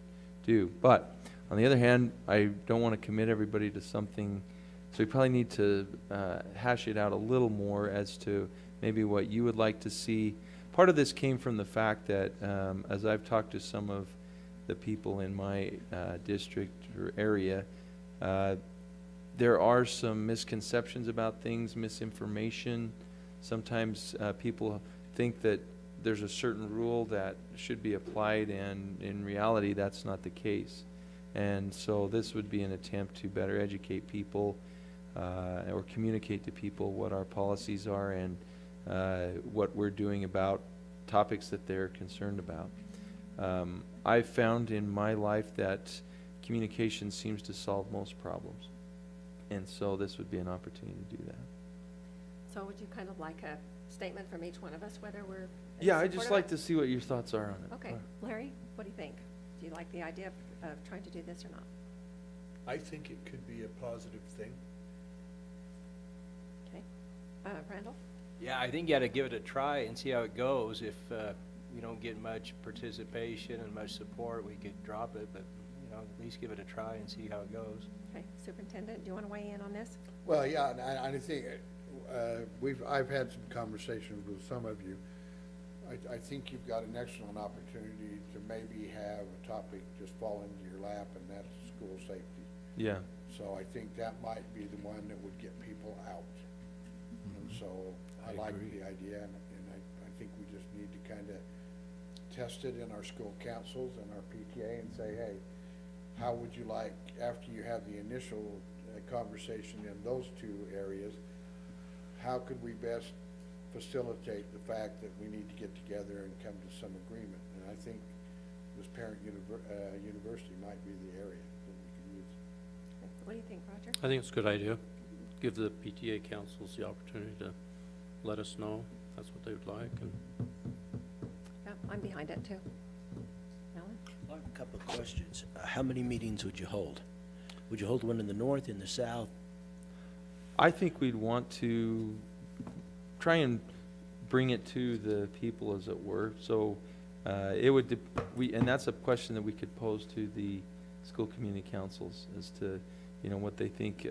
do. But on the other hand, I don't want to commit everybody to something, so we probably need to hash it out a little more as to maybe what you would like to see. Part of this came from the fact that as I've talked to some of the people in my district or area, there are some misconceptions about things, misinformation. Sometimes people think that there's a certain rule that should be applied, and in reality that's not the case. And so this would be an attempt to better educate people or communicate to people what our policies are and what we're doing about topics that they're concerned about. I've found in my life that communication seems to solve most problems. And so this would be an opportunity to do that.
So would you kind of like a statement from each one of us, whether we're in
Yeah, I'd
support
just
of
like
it?
to see what your thoughts are on it.
Okay, Larry, what do you think? Do you like the idea of trying to do this or not?
I think it could be a positive thing.
Okay. Randall?
Yeah, I think you got to give it a try and see how it goes. If we don't get much participation and much support, we could drop it, but at least give it a try and see how it goes.
Okay, Superintendent, do you want to weigh in on this?
Well, yeah, and I think I've had some conversations with some of you. I think you've got an excellent opportunity to maybe have a topic just fall into your lap, and that's school safety.
Yeah.
So I think that might be the one that would get people out. And so I like the idea, and I think we just need to kind of test it in our school councils and our PTA and say, hey, how would you like, after you have the initial conversation in those two areas, how could we best facilitate the fact that we need to get together and come to some agreement? And I think this parent university might be the area that we can use.
Okay. What do you think, Roger?
I think it's a good idea. Give the PTA councils the opportunity to let us know if that's what they would like. And
Yeah, I'm behind it too. Alan?
I have a couple of questions. How many meetings would you hold? Would you hold one in the north, in the south?
I think we'd want to try and bring it to the people, as it were. So it would, and that's a question that we could pose to the school community councils as to, what they think.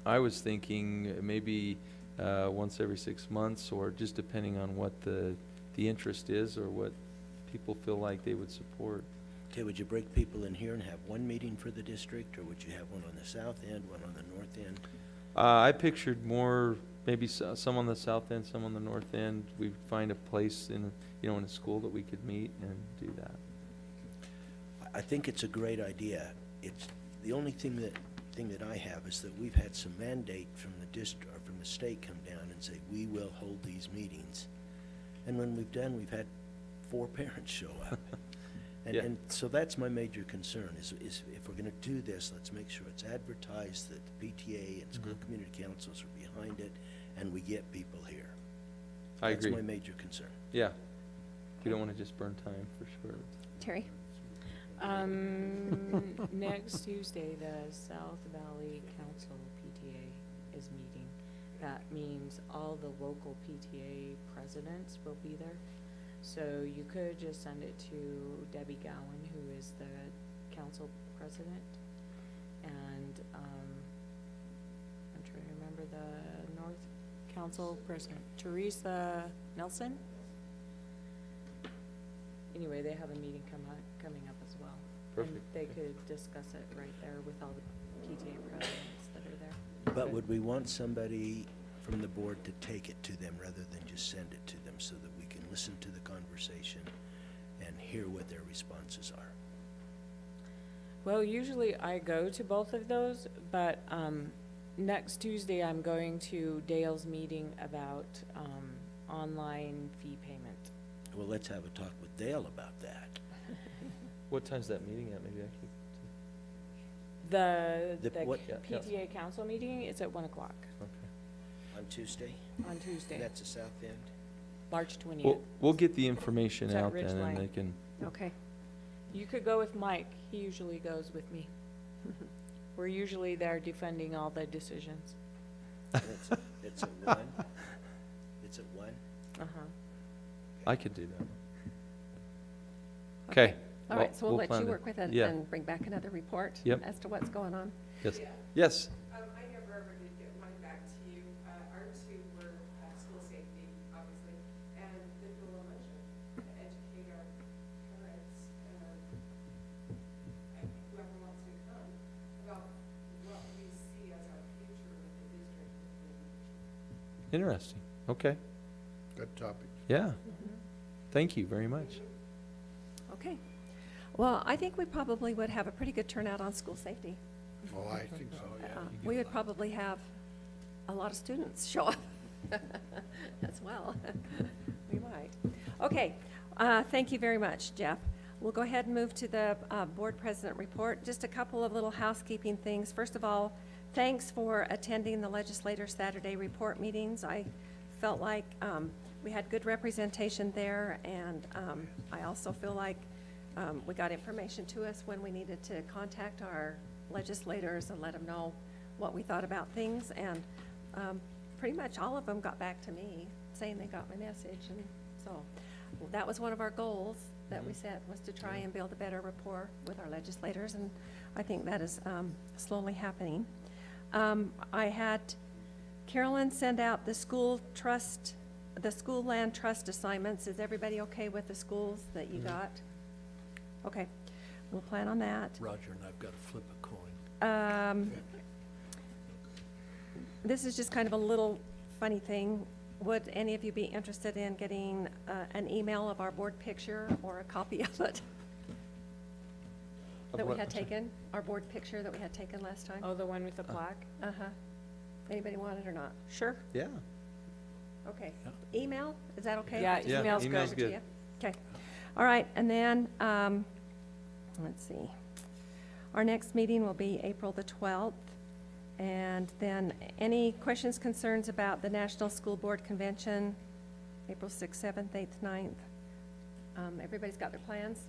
I was thinking maybe once every 6 months, or just depending on what the interest is or what people feel like they would support.
Okay, would you break people in here and have one meeting for the district, or would you have one on the south end, one on the north end?
I pictured more, maybe some on the south end, some on the north end. We'd find a place in, in a school that we could meet and do that.
I think it's a great idea. It's the only thing that I have is that we've had some mandate from the district or from the state come down and say we will hold these meetings, and when we've done, we've had 4 parents show up. And so that's my major concern is if we're going to do this, let's make sure it's advertised that the PTA and school community councils are behind it, and we get people here.
I agree.
That's my major concern.
Yeah. We don't want to just burn time, for sure.
Terry?
Next Tuesday, the South Valley Council PTA is meeting. That means all the local PTA presidents will be there. So you could just send it to Debbie Gowan, who is the council president. And I'm trying to remember the North Council president, Teresa Nielsen. Anyway, they have a meeting coming up as well.
Perfect.
And they could discuss it right there with all the PTA presidents that are there.
But would we want somebody from the board to take it to them rather than just send it to them so that we can listen to the conversation and hear what their responses are?
Well, usually I go to both of those, but next Tuesday I'm going to Dale's meeting about online fee payment.
Well, let's have a talk with Dale about that.
What time's that meeting at? Maybe I could.
The
what-
PTA council meeting is at 1 o'clock
Okay.
On Tuesday?
on Tuesday,
That's the south end?
March 20th.
We'll get the information
It's at
out then, and
Ridgeline.
they can.
Okay.
You could go with Mike. He usually goes with me. We're usually there defending all the decisions.
It's at 1? It's at 1?
Uh-huh.
I could do that. Okay.
All right, so we'll let
plan
you
to-
work with it
yeah.
and bring back another report
Yep.
as to what's going on.
Yes. Yes.
I never ever did get mine back to you. Our two were school safety, obviously, and the dual immersion to educate our parents and whoever wants to come about what we see as our future with the district.
Interesting. Okay.
Good topic.
Yeah. Thank you very much.
Okay. Well, I think we probably would have a pretty good turnout on school safety.
Oh, I think so, yeah.
We would probably have a lot of students show up as well. We might. Okay, thank you very much, Jeff. We'll go ahead and move to the board president report. Just a couple of little housekeeping things. First of all, thanks for attending the legislator Saturday report meetings. I felt like we had good representation there, and I also feel like we got information to us when we needed to contact our legislators and let them know what we thought about things, and pretty much all of them got back to me saying they got my message, and so that was one of our goals that we set, was to try and build a better rapport with our legislators, and I think that is slowly happening. I had Carolyn send out the school land trust assignments. Is everybody okay with the schools that you got? Okay, we'll plan on that.
Roger and I've got to flip a coin.
This is just kind of a little funny thing. Would any of you be interested in getting an email of our board picture or a copy of it? That we had taken, our board picture that we had taken last time?
Oh, the one with the plaque?
Uh-huh. Anybody want it or not?
Sure.
Yeah.
Okay. Email, is that okay?
Yeah,
Just
email's
send it
good.
over to you? Okay. All right, and then, let's see. Our next meeting will be April the 12th. And then any questions, concerns about the National School Board Convention, April 6th, 7th, 8th, 9th? Everybody's got their plans?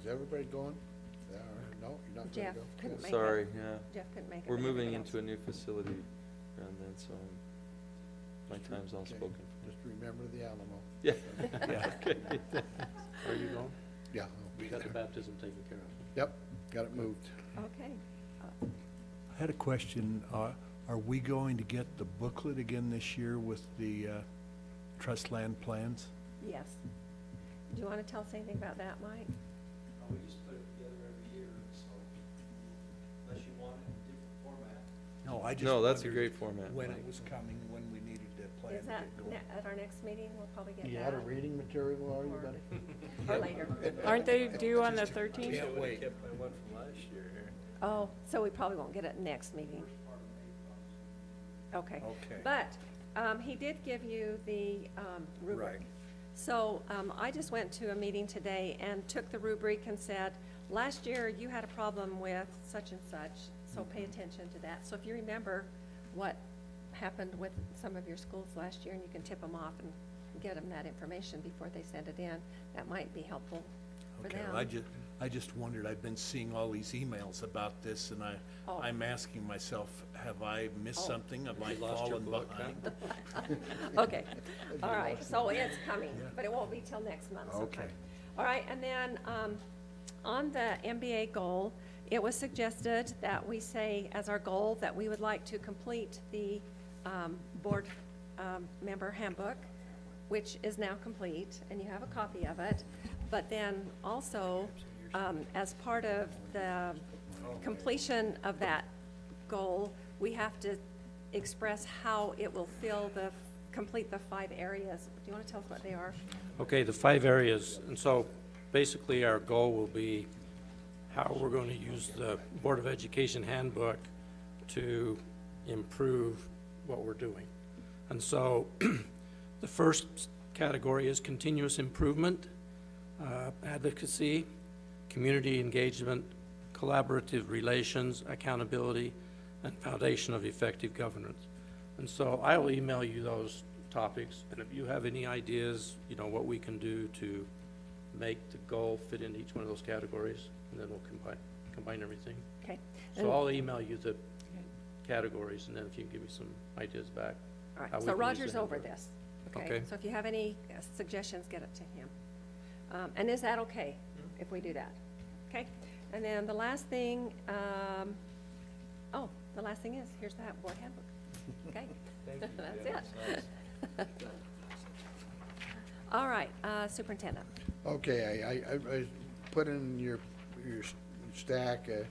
Is everybody going? Yeah, all right. No, you're not going
Jeff
to go?
couldn't make it.
Sorry, yeah.
Jeff couldn't make it.
We're
but
moving
everybody
into a
else.
new facility around then, so my time's all
Okay.
spoken.
Just remember the Alamo.
Yeah.
Okay.
Are you going?
Yeah.
We got the baptism taken care of.
Yep, got it moved.
Okay.
I had a question. Are we going to get the booklet again this year with the trust land plans?
Yes. Do you want to tell us anything about that, Mike?
We just put it together every year, so unless you want it in a different format.
No, I just
No, that's a
wondered
great format,
when
Mike.
it was coming, when we needed to plan
Is
to
that
get going.
at our next meeting? We'll probably get
You
that.
had a reading material, are you, buddy?
Or later.
Aren't they due on the 13th?
Can't wait.
Kept my one from last year here.
Oh, so we probably won't get it next meeting. Okay.
Okay.
But he did give you the rubric.
Right.
So I just went to a meeting today and took the rubric and said, last year you had a problem with such and such, so pay attention to that. So if you remember what happened with some of your schools last year, and you can tip them off and get them that information before they send it in, that might be helpful for
Okay,
them.
well, I just wondered, I've been seeing all these emails about this, and
Oh.
I'm asking myself, have I missed
Oh.
something? Have I
You lost your
fallen
book,
behind?
Okay, all right, so it's coming, but it won't be till next month sometime.
Okay.
All right, and then on the MBA goal, it was suggested that we say as our goal that we would like to complete the board member handbook, which is now complete, and you have a copy of it. But then also, as part of the completion of that goal, we have to express how it will complete the 5 areas. Do you want to tell us what they are?
Okay, the 5 areas, and so basically our goal will be how we're going to use the Board of Education handbook to improve what we're doing. And so the first category is continuous improvement, advocacy, community engagement, collaborative relations, accountability, and foundation of effective governance. And so I'll email you those topics, and if you have any ideas, you know, what we can do to make the goal fit into each one of those categories, and then we'll combine everything.
Okay.
So I'll email you the categories, and then if you can give me some ideas back.
All right,
how we
so
can use
Roger's
the
over
number.
this.
Okay.
So if you have any suggestions, get it to him. And is that okay if we do that? Okay? And then the last thing, the last thing is, here's that board handbook. Okay? That's it. All right, Superintendent.
Okay, I put in your stack a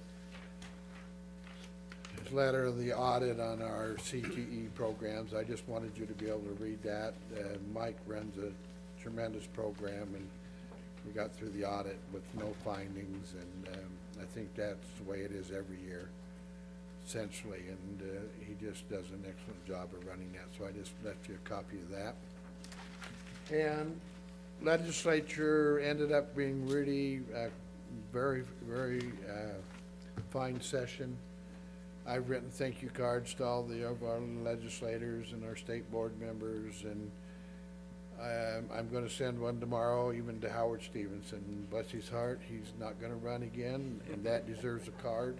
letter of the audit on our CTE programs. I just wanted you to be able to read that. Mike runs a tremendous program, and we got through the audit with no findings, and I think that's the way it is every year, essentially, and he just does an excellent job of running that, so I just left you a copy of that. And legislature ended up being really very, very fine session. I've written thank you cards to all of our legislators and our state board members, and I'm going to send one tomorrow even to Howard Stevenson. Bless his heart, he's not going to run again, and that deserves a card.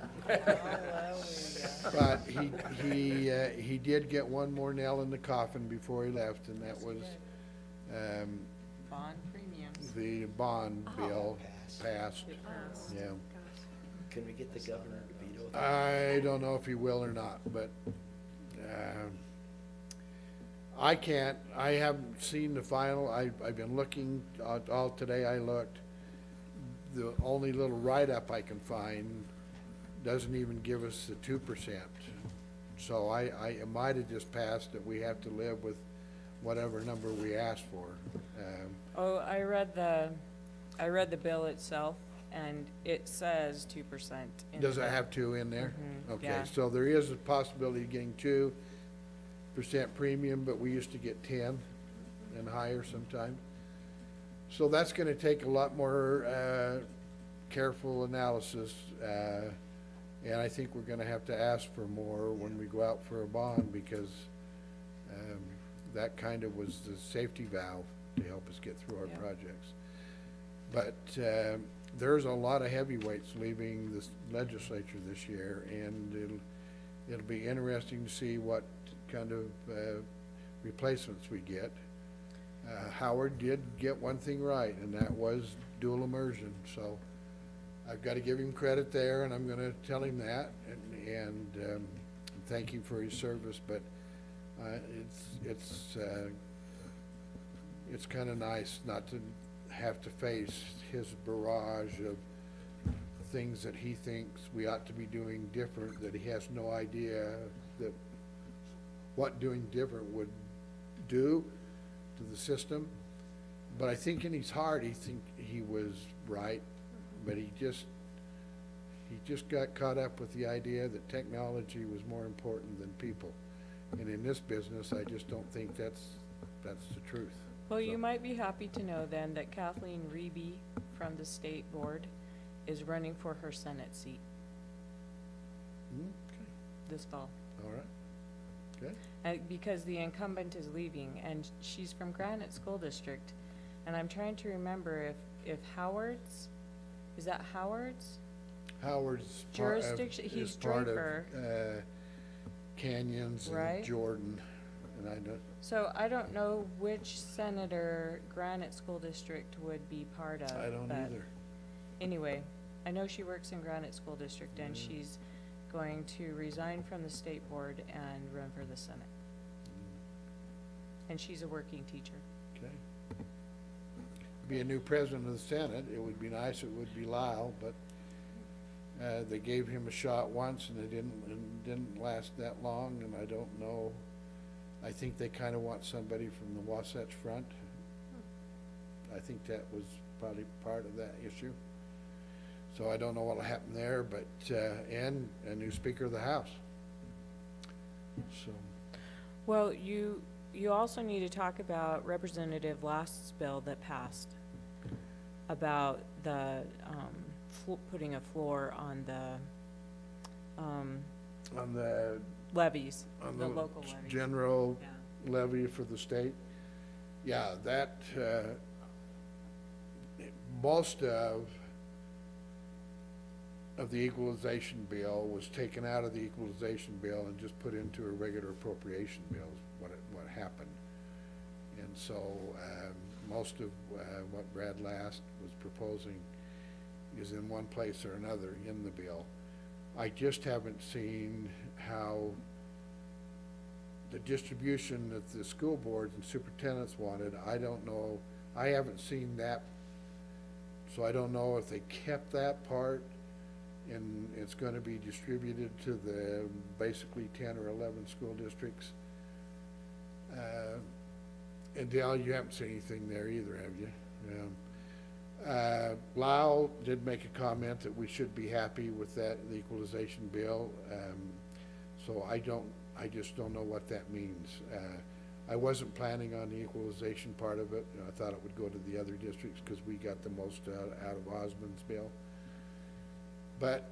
But he did get one more nail in the coffin before he left, and that was
Bond premiums.
the bond bill passed. Yeah.
Can we get the governor to veto it?
I don't know if he will or not, but I can't, I haven't seen the final. I've been looking, all today I looked. The only little write-up I can find doesn't even give us the 2%. So it might have just passed that we have to live with whatever number we asked for.
I read the bill itself, and it says 2%.
Does it have 2 in there? Okay,
yeah.
so there is a possibility of getting 2% premium, but we used to get 10 and higher sometimes. So that's gonna take a lot more careful analysis, and I think we're gonna have to ask for more when we go out for a bond, because that kind of was the safety valve to help us get through our projects. But there's a lot of heavyweights leaving this legislature this year, and it'll be interesting to see what kind of replacements we get. Howard did get one thing right, and that was dual immersion. So I've got to give him credit there, and I'm going to tell him that, and thank him for his service. But it's kind of nice not to have to face his barrage of things that he thinks we ought to be doing different, that he has no idea that what doing different would do to the system. But I think in his heart, he was right, but he just got caught up with the idea that technology was more important than people. And in this business, I just don't think that's the truth.
Well, you might be happy to know then that Kathleen Reeby from the state board is running for her Senate seat this fall.
All right. Okay.
Because the incumbent is leaving, and she's from Granite School District. And I'm trying to remember if Howard's, is that Howard's?
Howard's
jurisdiction, he's
is part
Draper.
of Canyons and
Right?
Jordan, and I don't.
So I don't know which senator Granite School District would be part of.
I don't
but
either.
Anyway, I know she works in Granite School District, and she's going to resign from the state board and run for the Senate. And she's a working teacher.
Okay. Be a new president of the Senate. It would be nice. It would be Lyle, but they gave him a shot once, and it didn't last that long. And I don't know. I think they kind of want somebody from the Wasatch Front. I think that was probably part of that issue. So I don't know what'll happen there, but and a new Speaker of the House. So.
Well, you also need to talk about Representative Last's bill that passed about the putting a floor on the levies,
on
the local levies.
General levy for the state. Yeah, that most of of the equalization bill was taken out of the equalization bill and just put into a regular appropriation bill, is what happened. And so, most of, what Brad Last was proposing is in one place or another in the bill. I just haven't seen how the distribution that the school boards and superintendents wanted. I don't know, I haven't seen that, so I don't know if they kept that part and it's going to be distributed to the basically 10 or 11 school districts. And Dale, you haven't seen anything there either, have you? Lyle did make a comment that we should be happy with that, the equalization bill. So I just don't know what that means. I wasn't planning on the equalization part of it. I thought it would go to the other districts because we got the most out of Osmond's bill. But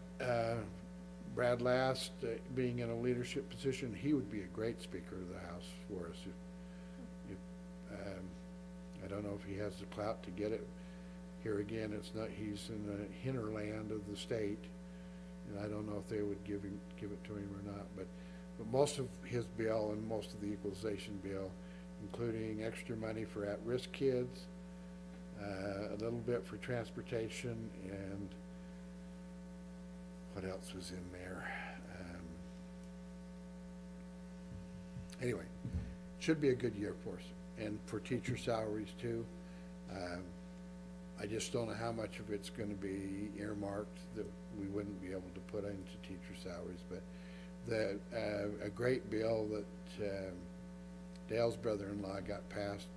Brad Last, being in a leadership position, he would be a great Speaker of the House for us. I don't know if he has the clout to get it. Here again, it's not. He's in the hinterland of the state, and I don't know if they would give it to him or not. But most of his bill and most of the equalization bill, including extra money for at-risk kids, a little bit for transportation, and what else was in there? Anyway, should be a good year for us, and for teacher salaries too. I just don't know how much of it's going to be earmarked that we wouldn't be able to put into teacher salaries, but a great bill that Dale's brother-in-law got passed,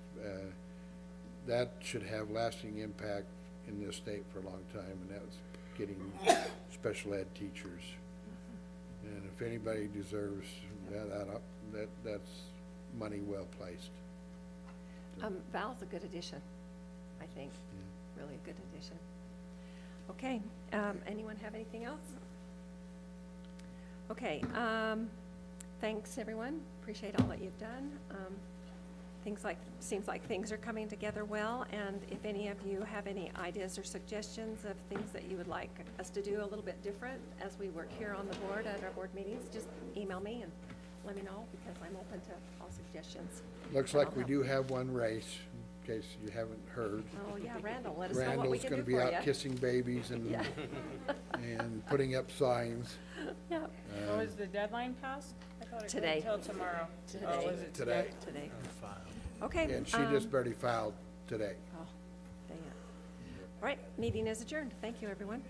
that should have lasting impact in this state for a long time, and that was getting special ed teachers. And if anybody deserves that's money well placed.
Val's a good addition, I think. Really a good addition. Okay, anyone have anything else? Okay, thanks everyone. Appreciate all that you've done. Seems like things are coming together well, and if any of you have any ideas or suggestions of things that you would like us to do a little bit different as we work here on the board at our board meetings, just email me and let me know, because I'm open to all suggestions.
Looks like we do have one race, in case you haven't heard.
Oh yeah, Randall, let us know what we can do for you.
Randall's going to be out kissing babies and
Yeah.
and putting up signs.
Yep.
Oh, is the deadline passed? I thought it
Today.
until tomorrow.
Today.
Oh, is it
Today.
Today. Okay.
And she just barely filed today.
Oh, dang it. All right, meeting is adjourned. Thank you, everyone.